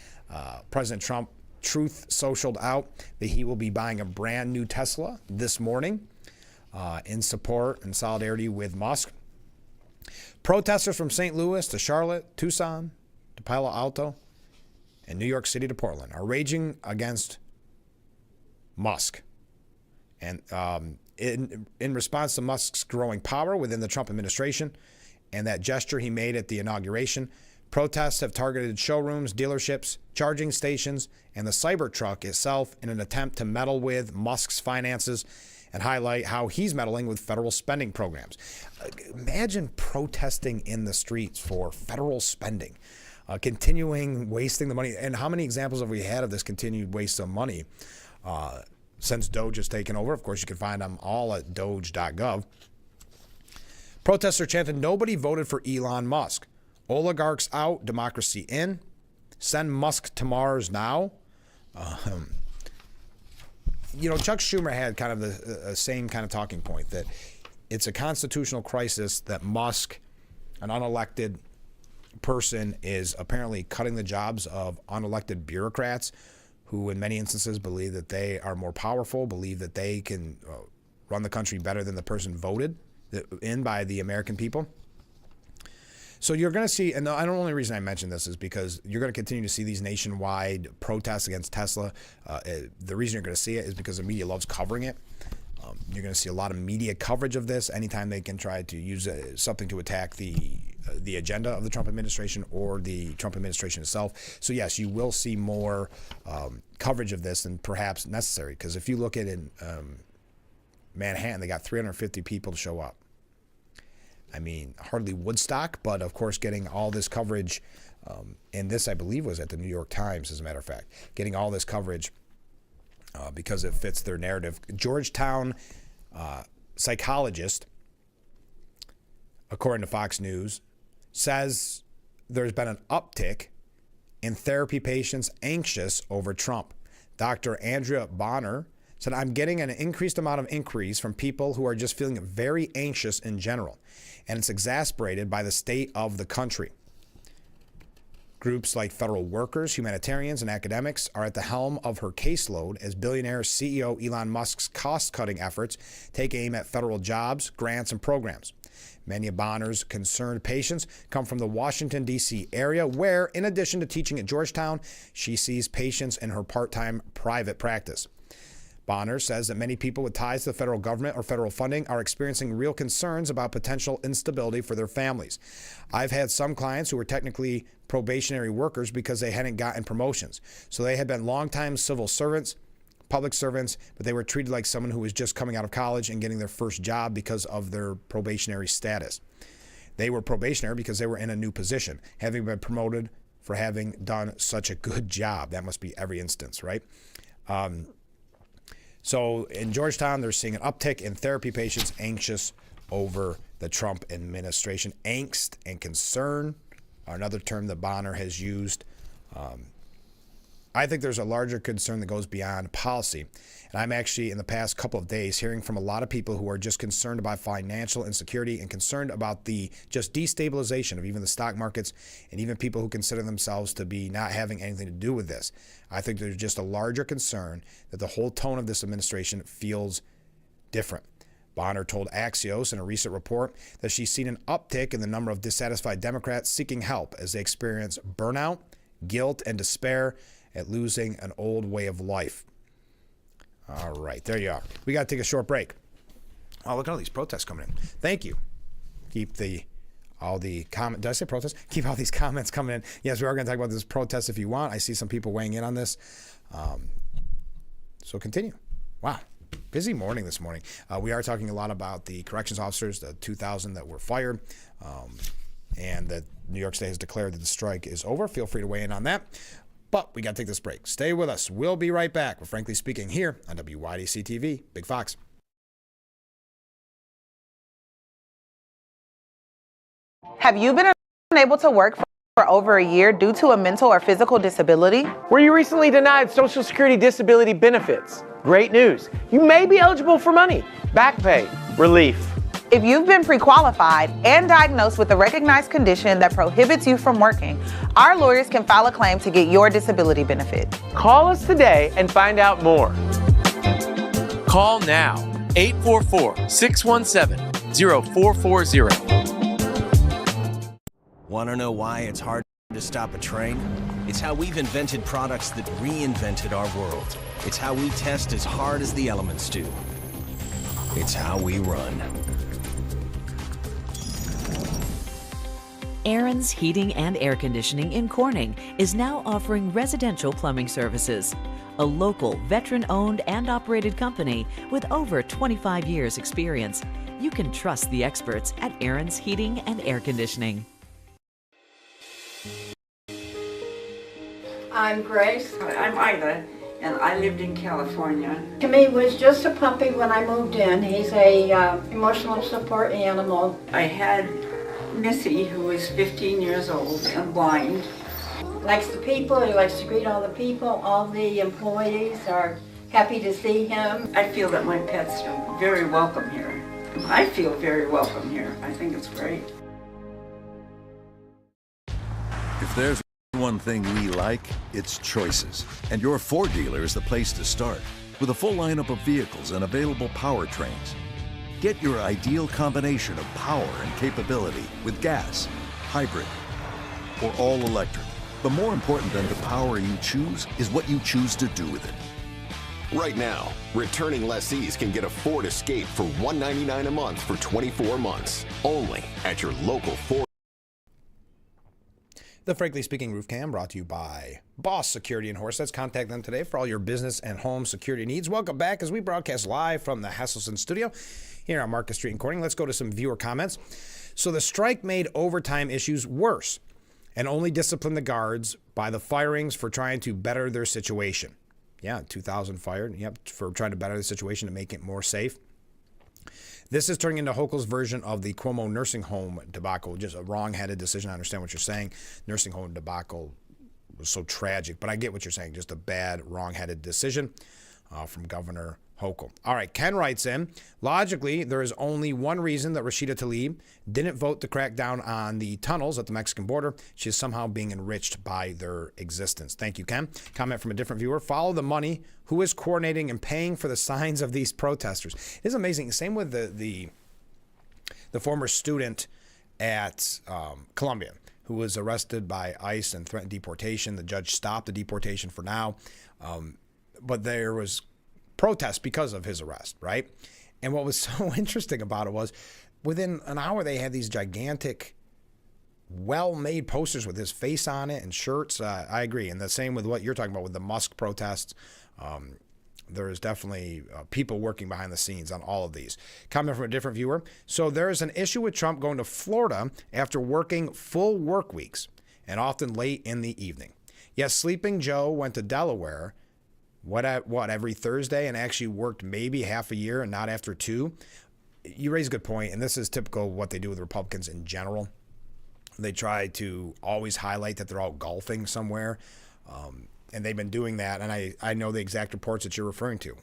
President Trump Truth socialed out that he will be buying a brand new Tesla this morning in support and solidarity with Musk. Protesters from St. Louis to Charlotte, Tucson to Palo Alto, and New York City to Portland are raging against Musk. And in response to Musk's growing power within the Trump administration and that gesture he made at the inauguration, protests have targeted showrooms, dealerships, charging stations, and the Cybertruck itself in an attempt to meddle with Musk's finances and highlight how he's meddling with federal spending programs. Imagine protesting in the streets for federal spending, continuing wasting the money. And how many examples have we had of this continued waste of money since Doge has taken over? Of course, you can find them all at doge.gov. Protesters chanted, "Nobody voted for Elon Musk. Oligarchs out, democracy in. Send Musk to Mars now." Chuck Schumer had kind of the same kind of talking point, that it's a constitutional crisis that Musk, an unelected person, is apparently cutting the jobs of unelected bureaucrats who in many instances believe that they are more powerful, believe that they can run the country better than the person voted in by the American people. So you're going to see, and the only reason I mention this is because you're going to continue to see these nationwide protests against Tesla. The reason you're going to see it is because the media loves covering it. You're going to see a lot of media coverage of this anytime they can try to use something to attack the agenda of the Trump administration or the Trump administration itself. So yes, you will see more coverage of this than perhaps necessary, because if you look at in Manhattan, they got 350 people to show up. I mean, hardly Woodstock, but of course getting all this coverage, and this I believe was at the New York Times, as a matter of fact, getting all this coverage because it fits their narrative. Georgetown psychologist, according to Fox News, says there's been an uptick in therapy patients anxious over Trump. Dr. Andrea Bonner said, "I'm getting an increased amount of inquiries from people who are just feeling very anxious in general, and it's exacerbated by the state of the country. Groups like federal workers, humanitarians, and academics are at the helm of her caseload as billionaire CEO Elon Musk's cost-cutting efforts take aim at federal jobs, grants, and programs." Many of Bonner's concerned patients come from the Washington, D.C. area, where, in addition to teaching at Georgetown, she sees patients in her part-time private practice. Bonner says that many people with ties to the federal government or federal funding are experiencing real concerns about potential instability for their families. "I've had some clients who were technically probationary workers because they hadn't gotten promotions. So they had been longtime civil servants, public servants, but they were treated like someone who was just coming out of college and getting their first job because of their probationary status. They were probationary because they were in a new position, having been promoted for having done such a good job." That must be every instance, right? So in Georgetown, they're seeing an uptick in therapy patients anxious over the Trump administration. Angst and concern are another term that Bonner has used. I think there's a larger concern that goes beyond policy. And I'm actually, in the past couple of days, hearing from a lot of people who are just concerned about financial insecurity and concerned about the just destabilization of even the stock markets, and even people who consider themselves to be not having anything to do with this. I think there's just a larger concern that the whole tone of this administration feels different. Bonner told Axios in a recent report that she's seen an uptick in the number of dissatisfied Democrats seeking help as they experience burnout, guilt, and despair at losing an old way of life. All right, there you are. We got to take a short break. Oh, look at all these protests coming in. Thank you. Keep all the comments. Did I say protests? Keep all these comments coming in. Yes, we are going to talk about this protest if you want. I see some people weighing in on this. So continue. Wow. Busy morning this morning. We are talking a lot about the corrections officers, the 2,000 that were fired, and that New York State has declared that the strike is over. Feel free to weigh in on that. But we got to take this break. Stay with us. We'll be right back with Frankly Speaking here on WYDC TV. Big Fox. Have you been unable to work for over a year due to a mental or physical disability? Were you recently denied Social Security disability benefits? Great news. You may be eligible for money, back pay, relief. If you've been pre-qualified and diagnosed with a recognized condition that prohibits you from working, our lawyers can file a claim to get your disability benefit. Call us today and find out more. Call now, 844-617-0440. Want to know why it's hard to stop a train? It's how we've invented products that reinvented our world. It's how we test as hard as the elements do. It's how we run. Aaron's Heating and Air Conditioning in Corning is now offering residential plumbing services. A local, veteran-owned and operated company with over 25 years experience. You can trust the experts at Aaron's Heating and Air Conditioning. I'm Grace. I'm Ida, and I lived in California. Timmy was just a puppy when I moved in. He's a emotional support animal. I had Missy, who is 15 years old and blind. Likes the people, he likes to greet all the people. All the employees are happy to see him. I feel that my pets are very welcome here. I feel very welcome here. I think it's great. If there's one thing we like, it's choices. And your Ford dealer is the place to start. With a full lineup of vehicles and available powertrains. Get your ideal combination of power and capability with gas, hybrid, or all electric. But more important than the power you choose is what you choose to do with it. Right now, returning lessees can get a Ford Escape for $199 a month for 24 months. Only at your local Ford. The Frankly Speaking Roof Cam brought to you by Boss Security in Horseheads. Contact them today for all your business and home security needs. Welcome back as we broadcast live from the Hesselson studio here on Market Street in Corning. Let's go to some viewer comments. So the strike made overtime issues worse and only disciplined the guards by the firings for trying to better their situation. Yeah, 2,000 fired. Yep, for trying to better the situation to make it more safe. This is turning into Hochul's version of the Cuomo nursing home debacle. Just a wrong-headed decision. I understand what you're saying. Nursing home debacle was so tragic, but I get what you're saying. Just a bad, wrong-headed decision from Governor Hochul. All right, Ken writes in, logically, there is only one reason that Rashida Tlaib didn't vote to crack down on the tunnels at the Mexican border. She is somehow being enriched by their existence. Thank you, Ken. Comment from a different viewer. Follow the money. Who is coordinating and paying for the signs of these protesters? It is amazing. Same with the former student at Columbia who was arrested by ICE and threatened deportation. The judge stopped the deportation for now. But there was protest because of his arrest, right? And what was so interesting about it was within an hour they had these gigantic, well-made posters with his face on it and shirts. I agree. And the same with what you're talking about with the Musk protests. There is definitely people working behind the scenes on all of these. Comment from a different viewer. So there is an issue with Trump going to Florida after working full work weeks and often late in the evening. Yes, Sleeping Joe went to Delaware every Thursday and actually worked maybe half a year and not after 2. You raise a good point, and this is typical of what they do with Republicans in general. They try to always highlight that they're all golfing somewhere, and they've been doing that, and I know the exact reports that you're referring to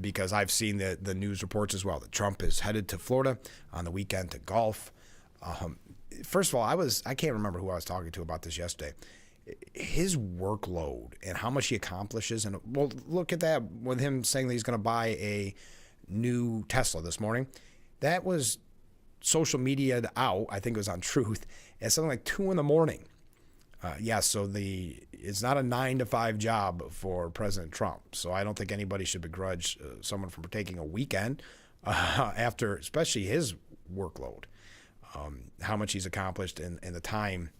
because I've seen the news reports as well, that Trump is headed to Florida on the weekend to golf. First of all, I can't remember who I was talking to about this yesterday. His workload and how much he accomplishes. And well, look at that with him saying that he's going to buy a new Tesla this morning. That was social media out. I think it was on Truth at something like 2 a.m. So it's not a 9-to-5 job for President Trump. So I don't think anybody should begrudge someone from taking a weekend after, especially his workload, how much he's accomplished in the time.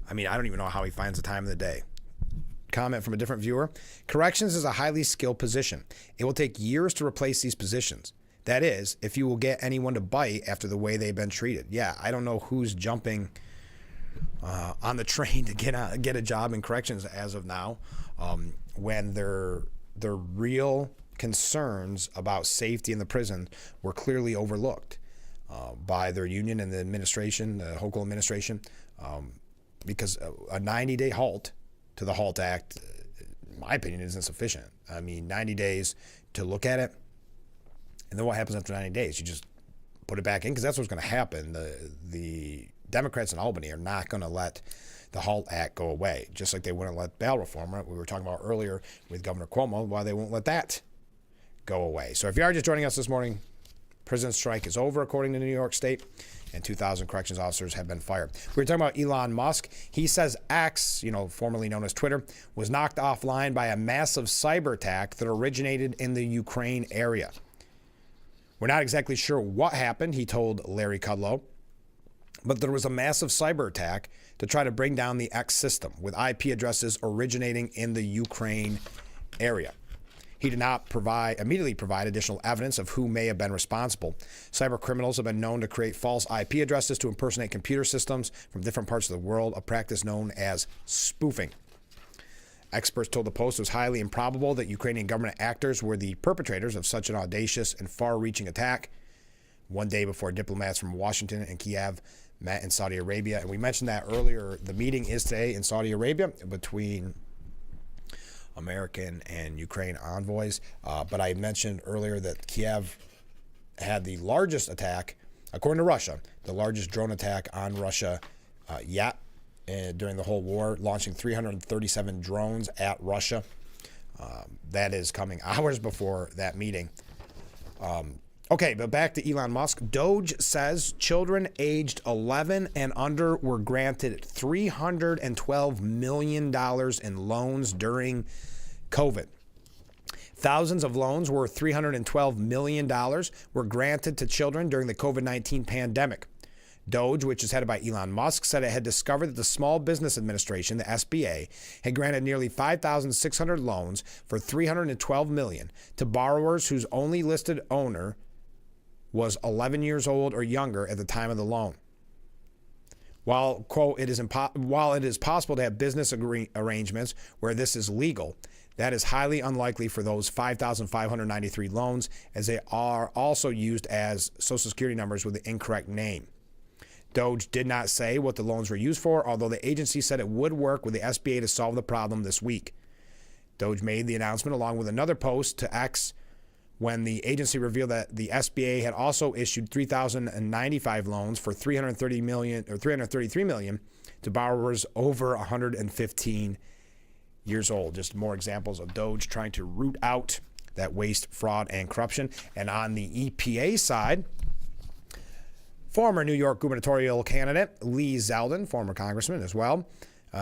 I mean, I don't even know how he finds the time of the day. Comment from a different viewer. Corrections is a highly skilled position. It will take years to replace these positions. That is, if you will get anyone to bite after the way they've been treated. Yeah, I don't know who's jumping on the train to get a job in corrections as of now, when their real concerns about safety in the prison were clearly overlooked by their union and the administration, the Hochul administration. Because a 90-day halt to the HALT Act, in my opinion, isn't sufficient. I mean, 90 days to look at it, and then what happens after 90 days? You just put it back in, because that's what's going to happen. The Democrats in Albany are not going to let the HALT Act go away, just like they wouldn't let bail reform, right? We were talking about earlier with Governor Cuomo, why they won't let that go away. So if you are just joining us this morning, prison strike is over, according to New York State. and 2,000 corrections officers have been fired. We were talking about Elon Musk. He says X, formerly known as Twitter, was knocked offline by a massive cyber attack that originated in the Ukraine area. We're not exactly sure what happened, he told Larry Kudlow, but there was a massive cyber attack to try to bring down the X system with IP addresses originating in the Ukraine area. He did not immediately provide additional evidence of who may have been responsible. Cyber criminals have been known to create false IP addresses to impersonate computer systems from different parts of the world, a practice known as spoofing. Experts told the Post it was highly improbable that Ukrainian government actors were the perpetrators of such an audacious and far-reaching attack, one day before diplomats from Washington and Kiev met in Saudi Arabia. And we mentioned that earlier. The meeting is today in Saudi Arabia between American and Ukraine envoys. But I mentioned earlier that Kiev had the largest attack, according to Russia, the largest drone attack on Russia yet during the whole war, launching 337 drones at Russia. That is coming hours before that meeting. Okay, but back to Elon Musk. Doge says children aged 11 and under were granted $312 million in loans during COVID. Thousands of loans worth $312 million were granted to children during the COVID-19 pandemic. Doge, which is headed by Elon Musk, said it had discovered that the Small Business Administration, the SBA, had granted nearly 5,600 loans for $312 million to borrowers whose only listed owner was 11 years old or younger at the time of the loan. While, quote, while it is possible to have business arrangements where this is legal, that is highly unlikely for those 5,593 loans, as they are also used as Social Security numbers with the incorrect name. Doge did not say what the loans were used for, although the agency said it would work with the SBA to solve the problem this week. Doge made the announcement along with another post to X when the agency revealed that the SBA had also issued 3,095 loans for $333 million to borrowers over 115 years old. Just more examples of Doge trying to root out that waste, fraud, and corruption. And on the EPA side, former New York gubernatorial candidate Lee Zeldin, former congressman as well,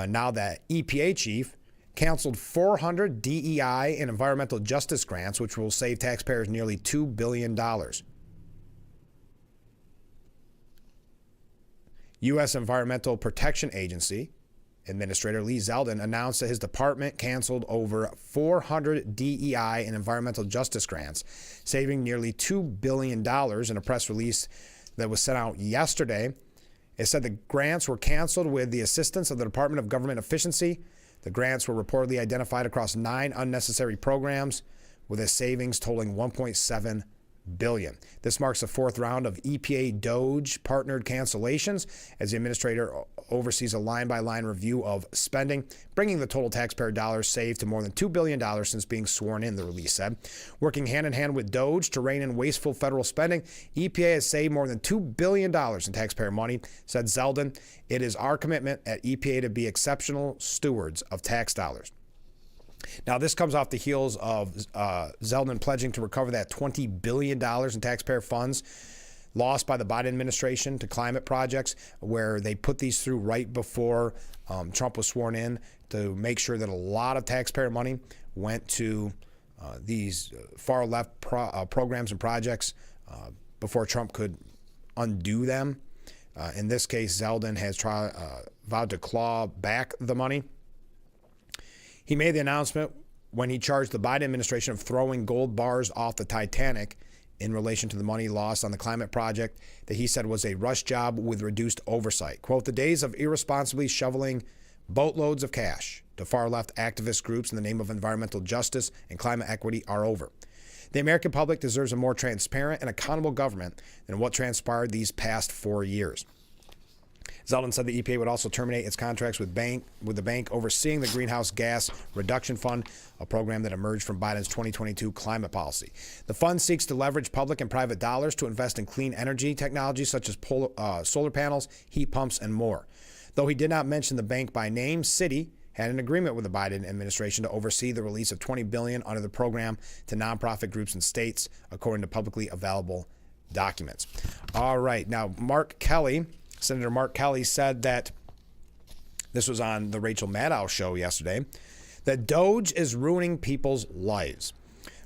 now that EPA chief, canceled 400 DEI and environmental justice grants, which will save taxpayers nearly $2 billion. U.S. Environmental Protection Agency Administrator Lee Zeldin announced that his department canceled over 400 DEI and environmental justice grants, saving nearly $2 billion in a press release that was sent out yesterday. It said the grants were canceled with the assistance of the Department of Government Efficiency. The grants were reportedly identified across 9 unnecessary programs with a savings totaling $1.7 billion. This marks the 4th round of EPA Doge partnered cancellations as the administrator oversees a line-by-line review of spending, bringing the total taxpayer dollars saved to more than $2 billion since being sworn in, the release said. Working hand-in-hand with Doge to rein in wasteful federal spending, EPA has saved more than $2 billion in taxpayer money, said Zeldin. It is our commitment at EPA to be exceptional stewards of tax dollars. Now, this comes off the heels of Zeldin pledging to recover that $20 billion in taxpayer funds lost by the Biden administration to climate projects, where they put these through right before Trump was sworn in to make sure that a lot of taxpayer money went to these far-left programs and projects before Trump could undo them. In this case, Zeldin has vowed to claw back the money. He made the announcement when he charged the Biden administration of throwing gold bars off the Titanic in relation to the money lost on the climate project that he said was a rush job with reduced oversight. Quote, the days of irresponsibly shoveling boatloads of cash to far-left activist groups in the name of environmental justice and climate equity are over. The American public deserves a more transparent and accountable government than what transpired these past 4 years. Zeldin said the EPA would also terminate its contracts with the bank overseeing the Greenhouse Gas Reduction Fund, a program that emerged from Biden's 2022 climate policy. The fund seeks to leverage public and private dollars to invest in clean energy technologies such as solar panels, heat pumps, and more. Though he did not mention the bank by name, Citi had an agreement with the Biden administration to oversee the release of $20 billion under the program to nonprofit groups and states, according to publicly available documents. All right. Now, Senator Mark Kelly said that, this was on the Rachel Maddow show yesterday, that Doge is ruining people's lives.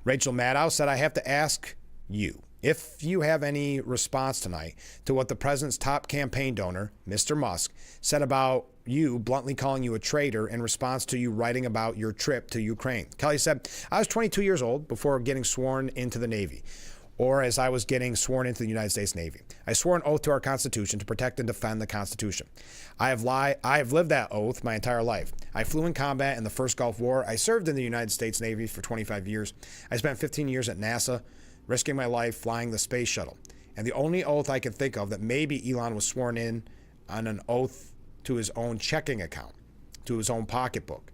Rachel Maddow said, I have to ask you if you have any response tonight to what the president's top campaign donor, Mr. Musk, said about you bluntly calling you a traitor in response to you writing about your trip to Ukraine. Kelly said, I was 22 years old before getting sworn into the Navy, or as I was getting sworn into the United States Navy. I swore an oath to our Constitution to protect and defend the Constitution. I have lived that oath my entire life. I flew in combat in the first Gulf War. I served in the United States Navy for 25 years. I spent 15 years at NASA, risking my life flying the space shuttle. And the only oath I can think of that maybe Elon was sworn in on an oath to his own checking account, to his own pocketbook,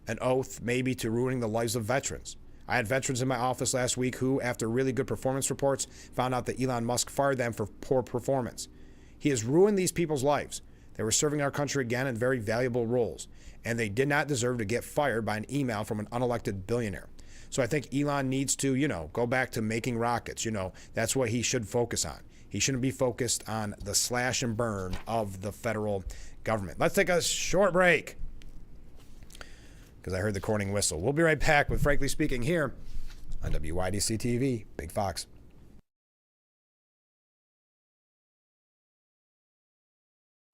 an oath maybe to ruining the lives of veterans. I had veterans in my office last week who, after really good performance reports, found out that Elon Musk fired them for poor performance. He has ruined these people's lives. They were serving our country again in very valuable roles, and they did not deserve to get fired by an email from an unelected billionaire. So I think Elon needs to, go back to making rockets. That's what he should focus on. He shouldn't be focused on the slash and burn of the federal government. Let's take a short break, because I heard the Corning whistle. We'll be right back with Frankly Speaking here on WYDC TV, Big Fox.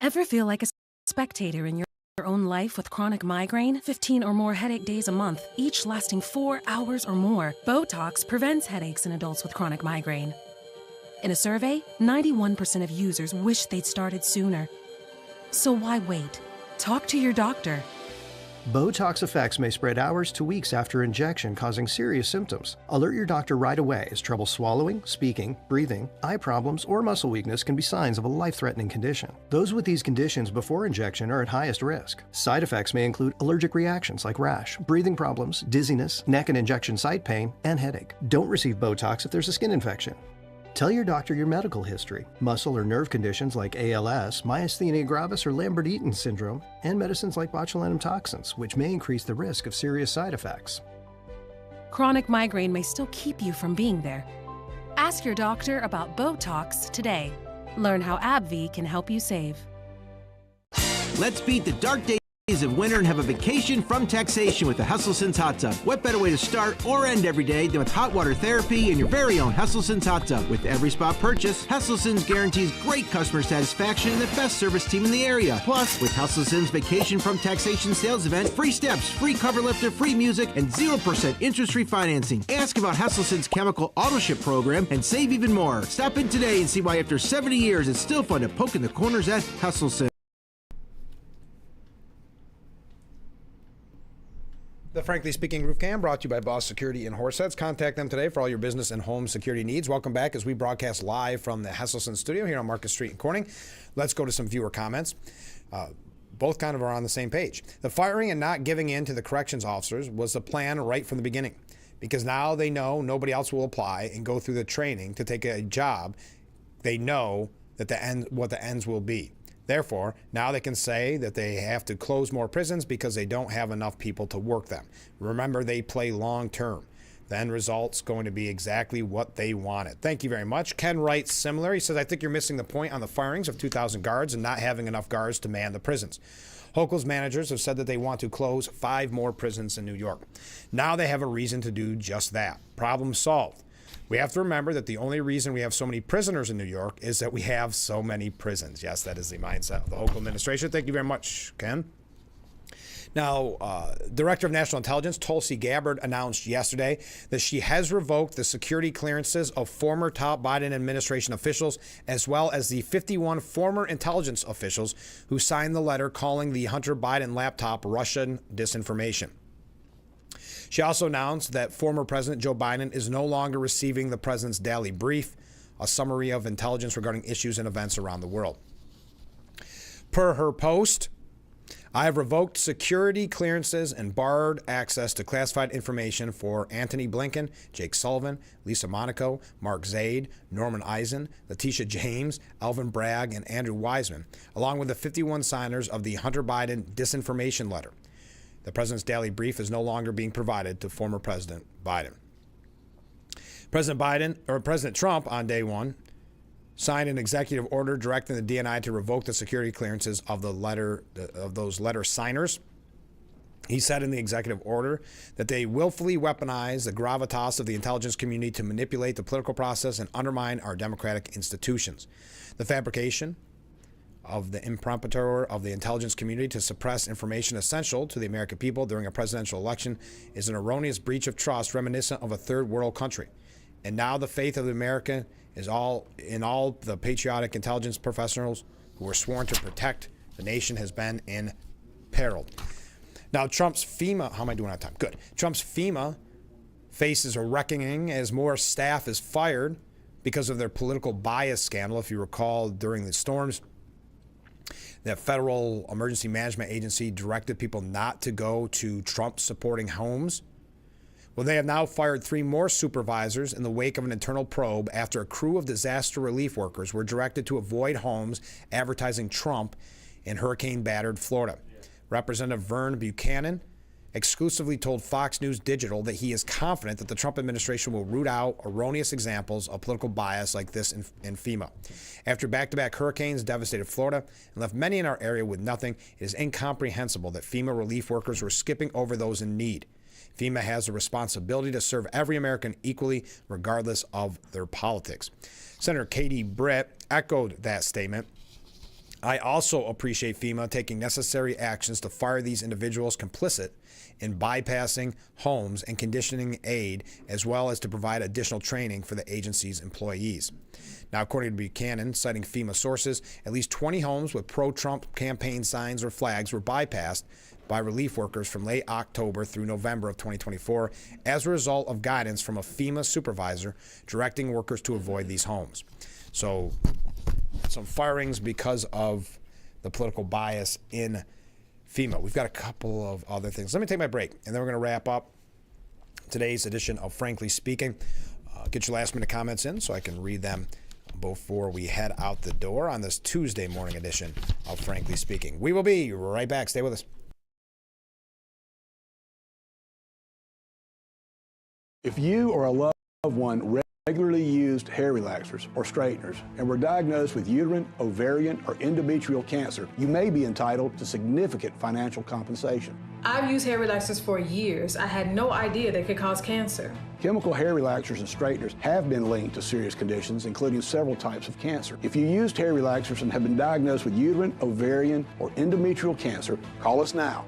Ever feel like a spectator in your own life with chronic migraine? 15 or more headache days a month, each lasting 4 hours or more. Botox prevents headaches in adults with chronic migraine. In a survey, 91% of users wish they'd started sooner. So why wait? Talk to your doctor. Botox effects may spread hours to weeks after injection, causing serious symptoms. Alert your doctor right away, as trouble swallowing, speaking, breathing, eye problems, or muscle weakness can be signs of a life-threatening condition. Those with these conditions before injection are at highest risk. Side effects may include allergic reactions like rash, breathing problems, dizziness, neck and injection site pain, and headache. Don't receive Botox if there's a skin infection. Tell your doctor your medical history, muscle or nerve conditions like ALS, myasthenia gravis, or Lambert-Eaton syndrome, and medicines like botulinum toxins, which may increase the risk of serious side effects. Chronic migraine may still keep you from being there. Ask your doctor about Botox today. Learn how AbbVie can help you save. Let's beat the dark days of winter and have a vacation from taxation with the Hustlesense Hot Tub. What better way to start or end every day than with hot water therapy and your very own Hustlesense Hot Tub? With every spot purchase, Hustlesense guarantees great customer satisfaction and the best service team in the area. Plus, with Hustlesense Vacation from Taxation sales event, free steps, free cover lifter, free music, and 0% interest-free financing. Ask about Hustlesense Chemical Auto Ship program and save even more. Stop in today and see why after 70 years it's still fun to poke in the corners at Hustlesense. The Frankly Speaking Roof Cam brought to you by Boss Security in Horseheads. Contact them today for all your business and home security needs. Welcome back as we broadcast live from the Hesselson studio here on Market Street in Corning. Let's go to some viewer comments. Both kind of are on the same page. The firing and not giving in to the corrections officers was the plan right from the beginning, because now they know nobody else will apply and go through the training to take a job. They know that what the ends will be. Therefore, now they can say that they have to close more prisons because they don't have enough people to work them. Remember, they play long term. The end result's going to be exactly what they wanted. Thank you very much. Ken writes similar. He says, I think you're missing the point on the firings of 2,000 guards and not having enough guards to man the prisons. Hochul's managers have said that they want to close 5 more prisons in New York. Now they have a reason to do just that. Problem solved. We have to remember that the only reason we have so many prisoners in New York is that we have so many prisons. Yes, that is the mindset of the Hochul administration. Thank you very much, Ken. Now, Director of National Intelligence Tulsi Gabbard announced yesterday that she has revoked the security clearances of former top Biden administration officials, as well as the 51 former intelligence officials who signed the letter calling the Hunter Biden laptop Russian disinformation. She also announced that former President Joe Biden is no longer receiving the president's daily brief, a summary of intelligence regarding issues and events around the world. Per her post, I have revoked security clearances and barred access to classified information for Antony Blinken, Jake Sullivan, Lisa Monaco, Mark Zaid, Norman Eisen, Letitia James, Alvin Bragg, and Andrew Wiseman, along with the 51 signers of the Hunter Biden disinformation letter. The president's daily brief is no longer being provided to former President Biden. President Trump on day one signed an executive order directing the DNI to revoke the security clearances of those letter signers. He said in the executive order that they willfully weaponize the gravitas of the intelligence community to manipulate the political process and undermine our democratic institutions. The fabrication of the imprimatur of the intelligence community to suppress information essential to the American people during a presidential election is an erroneous breach of trust reminiscent of a third world country. And now the faith of America is all the patriotic intelligence professionals who were sworn to protect the nation has been in peril. Now, Trump's FEMA, how am I doing on time? Good. Trump's FEMA faces a reckoning as more staff is fired because of their political bias scandal. If you recall, during the storms, that Federal Emergency Management Agency directed people not to go to Trump-supporting homes. Well, they have now fired 3 more supervisors in the wake of an internal probe after a crew of disaster relief workers were directed to avoid homes advertising Trump in hurricane-battered Florida. Representative Vern Buchanan exclusively told Fox News Digital that he is confident that the Trump administration will root out erroneous examples of political bias like this in FEMA. After back-to-back hurricanes devastated Florida and left many in our area with nothing, it is incomprehensible that FEMA relief workers were skipping over those in need. FEMA has a responsibility to serve every American equally, regardless of their politics. Senator Katie Britt echoed that statement. I also appreciate FEMA taking necessary actions to fire these individuals complicit in bypassing homes and conditioning aid, as well as to provide additional training for the agency's employees. Now, according to Buchanan, citing FEMA sources, at least 20 homes with pro-Trump campaign signs or flags were bypassed by relief workers from late October through November of 2024 as a result of guidance from a FEMA supervisor directing workers to avoid these homes. So, some firings because of the political bias in FEMA. We've got a couple of other things. Let me take my break, and then we're going to wrap up today's edition of Frankly Speaking. Get your last-minute comments in so I can read them before we head out the door on this Tuesday morning edition of Frankly Speaking. We will be right back. Stay with us. If you or a loved one regularly used hair relaxers or straighteners and were diagnosed with uterine, ovarian, or endometrial cancer, you may be entitled to significant financial compensation. I've used hair relaxers for years. I had no idea they could cause cancer. Chemical hair relaxers and straighteners have been linked to serious conditions, including several types of cancer. If you used hair relaxers and have been diagnosed with uterine, ovarian, or endometrial cancer, call us now.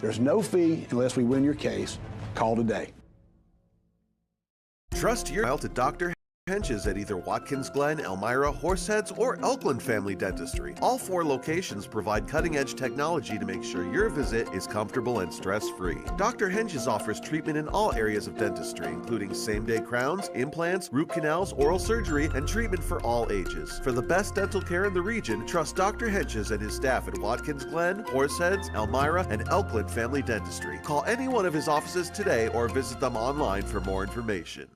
There's no fee unless we win your case. Call today. Trust your smile to Dr. Hench's at either Watkins Glen, Elmira, Horseheads, or Elkland Family Dentistry. All 4 locations provide cutting-edge technology to make sure your visit is comfortable and stress-free. Dr. Hench's offers treatment in all areas of dentistry, including same-day crowns, implants, root canals, oral surgery, and treatment for all ages. For the best dental care in the region, trust Dr. Hench's and his staff at Watkins Glen, Horseheads, Elmira, and Elkland Family Dentistry. Call any one of his offices today or visit them online for more information.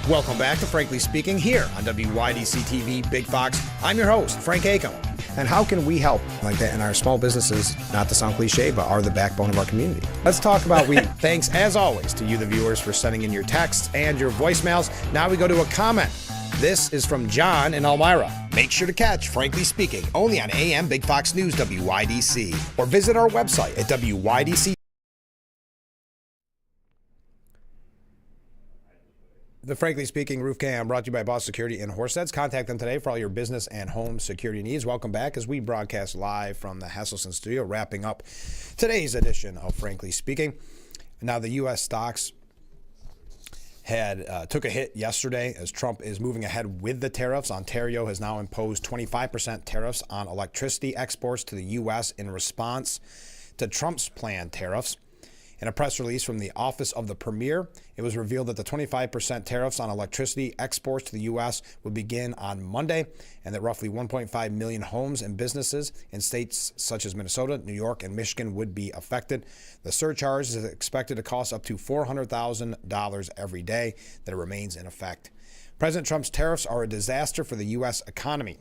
Welcome back to Frankly Speaking here on WYDC TV Big Fox. I'm your host, Frank Acom. And how can we help like that in our small businesses, not to sound cliche, but are the backbone of our community? Let's talk about thanks, as always, to you, the viewers, for sending in your texts and your voicemails. Now we go to a comment. This is from John in Elmira. Make sure to catch Frankly Speaking only on AM Big Fox News WYDC or visit our website at WYDC. The Frankly Speaking Roof Cam brought to you by Boss Security in Horseheads. Contact them today for all your business and home security needs. Welcome back as we broadcast live from the Hasselson studio, wrapping up today's edition of Frankly Speaking. Now, the U.S. stocks took a hit yesterday as Trump is moving ahead with the tariffs. Ontario has now imposed 25% tariffs on electricity exports to the U.S. in response to Trump's planned tariffs. In a press release from the Office of the Premier, it was revealed that the 25% tariffs on electricity exports to the U.S. would begin on Monday, and that roughly 1.5 million homes and businesses in states such as Minnesota, New York, and Michigan would be affected. The surcharge is expected to cost up to $400,000 every day that it remains in effect. President Trump's tariffs are a disaster for the U.S. economy,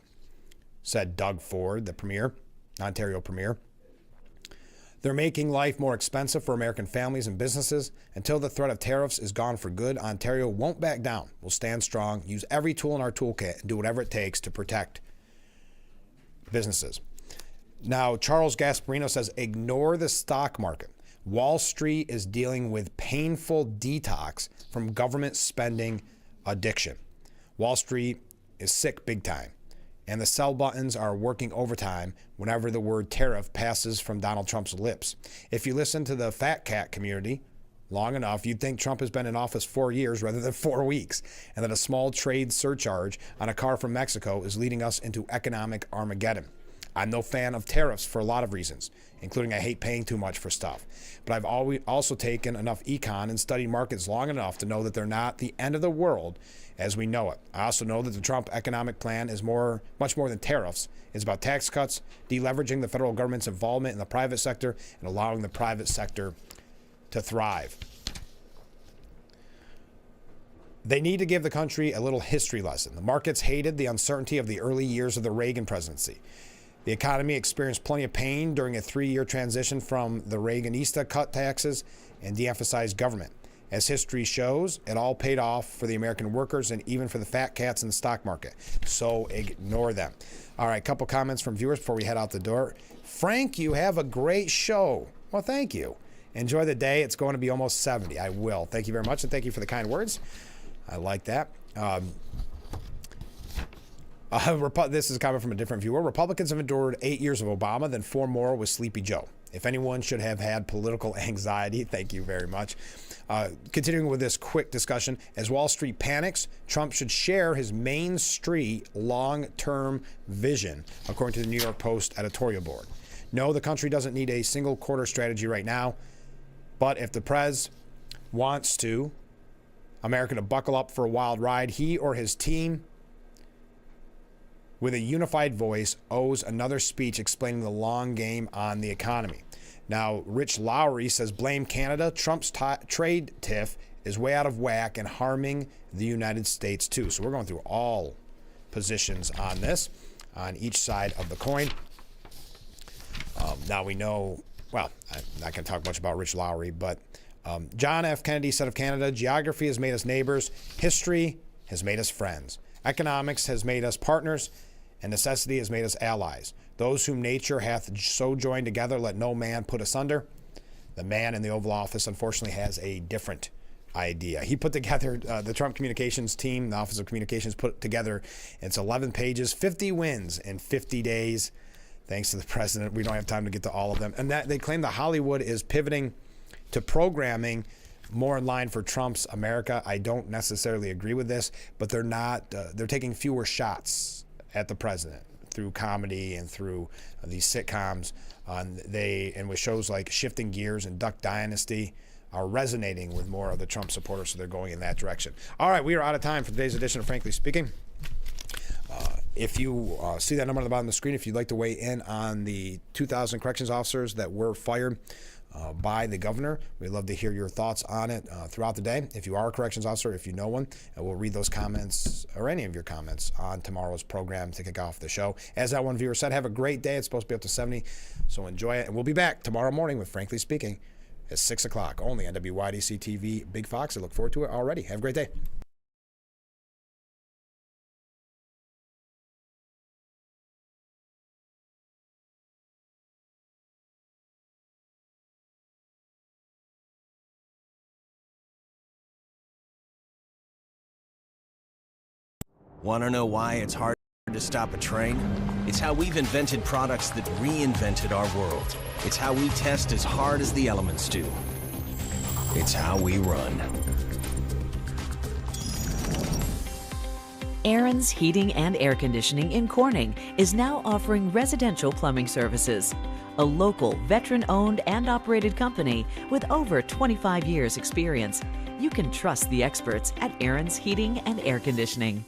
said Doug Ford, the Premier, Ontario Premier. They're making life more expensive for American families and businesses. Until the threat of tariffs is gone for good, Ontario won't back down. We'll stand strong, use every tool in our toolkit, and do whatever it takes to protect businesses. Now, Charles Gasparino says, ignore the stock market. Wall Street is dealing with painful detox from government spending addiction. Wall Street is sick big time, and the sell buttons are working overtime whenever the word tariff passes from Donald Trump's lips. If you listen to the fat cat community long enough, you'd think Trump has been in office 4 years rather than 4 weeks, and that a small trade surcharge on a car from Mexico is leading us into economic Armageddon. I'm no fan of tariffs for a lot of reasons, including I hate paying too much for stuff. But I've always also taken enough econ and studied markets long enough to know that they're not the end of the world as we know it. I also know that the Trump economic plan is much more than tariffs. It's about tax cuts, deleveraging the federal government's involvement in the private sector, and allowing the private sector to thrive. They need to give the country a little history lesson. The markets hated the uncertainty of the early years of the Reagan presidency. The economy experienced plenty of pain during a 3-year transition from the Reaganista cut taxes and de-emphasized government. As history shows, it all paid off for the American workers and even for the fat cats in the stock market. So ignore them. All right, a couple comments from viewers before we head out the door. Frank, you have a great show. Well, thank you. Enjoy the day. It's going to be almost 70. I will. Thank you very much, and thank you for the kind words. I like that. This is a comment from a different viewer. Republicans have endured 8 years of Obama, then 4 more with Sleepy Joe. If anyone should have had political anxiety, thank you very much. Continuing with this quick discussion, as Wall Street panics, Trump should share his Main Street long-term vision, according to the New York Post editorial board. No, the country doesn't need a single quarter strategy right now, but if the Prez wants America to buckle up for a wild ride, he or his team with a unified voice owes another speech explaining the long game on the economy. Now, Rich Lowry says, blame Canada. Trump's trade tiff is way out of whack and harming the United States too. So we're going through all positions on this, on each side of the coin. Now we know, well, I'm not going to talk much about Rich Lowry, but John F. Kennedy said of Canada, geography has made us neighbors, history has made us friends, economics has made us partners, and necessity has made us allies. Those whom nature hath so joined together, let no man put asunder. The man in the Oval Office, unfortunately, has a different idea. He put together, the Trump communications team, the Office of Communications, put together, it's 11 pages, 50 wins in 50 days. Thanks to the president. We don't have time to get to all of them. And that they claim that Hollywood is pivoting to programming more in line for Trump's America. I don't necessarily agree with this, but they're not, they're taking fewer shots at the president through comedy and through these sitcoms. And with shows like Shifting Gears and Duck Dynasty are resonating with more of the Trump supporters, so they're going in that direction. All right, we are out of time for today's edition of Frankly Speaking. If you see that number on the bottom of the screen, if you'd like to weigh in on the 2,000 corrections officers that were fired by the governor, we'd love to hear your thoughts on it throughout the day. If you are a corrections officer, if you know one, we'll read those comments or any of your comments on tomorrow's program to kick off the show. As that one viewer said, have a great day. It's supposed to be up to 70, so enjoy it. And we'll be back tomorrow morning with Frankly Speaking at 6 o'clock, only on WYDC TV Big Fox. I look forward to it already. Have a great day. Want to know why it's hard to stop a train? It's how we've invented products that reinvented our world. It's how we test as hard as the elements do. It's how we run. Aaron's Heating and Air Conditioning in Corning is now offering residential plumbing services. A local, veteran-owned and operated company with over 25 years experience. You can trust the experts at Aaron's Heating and Air Conditioning.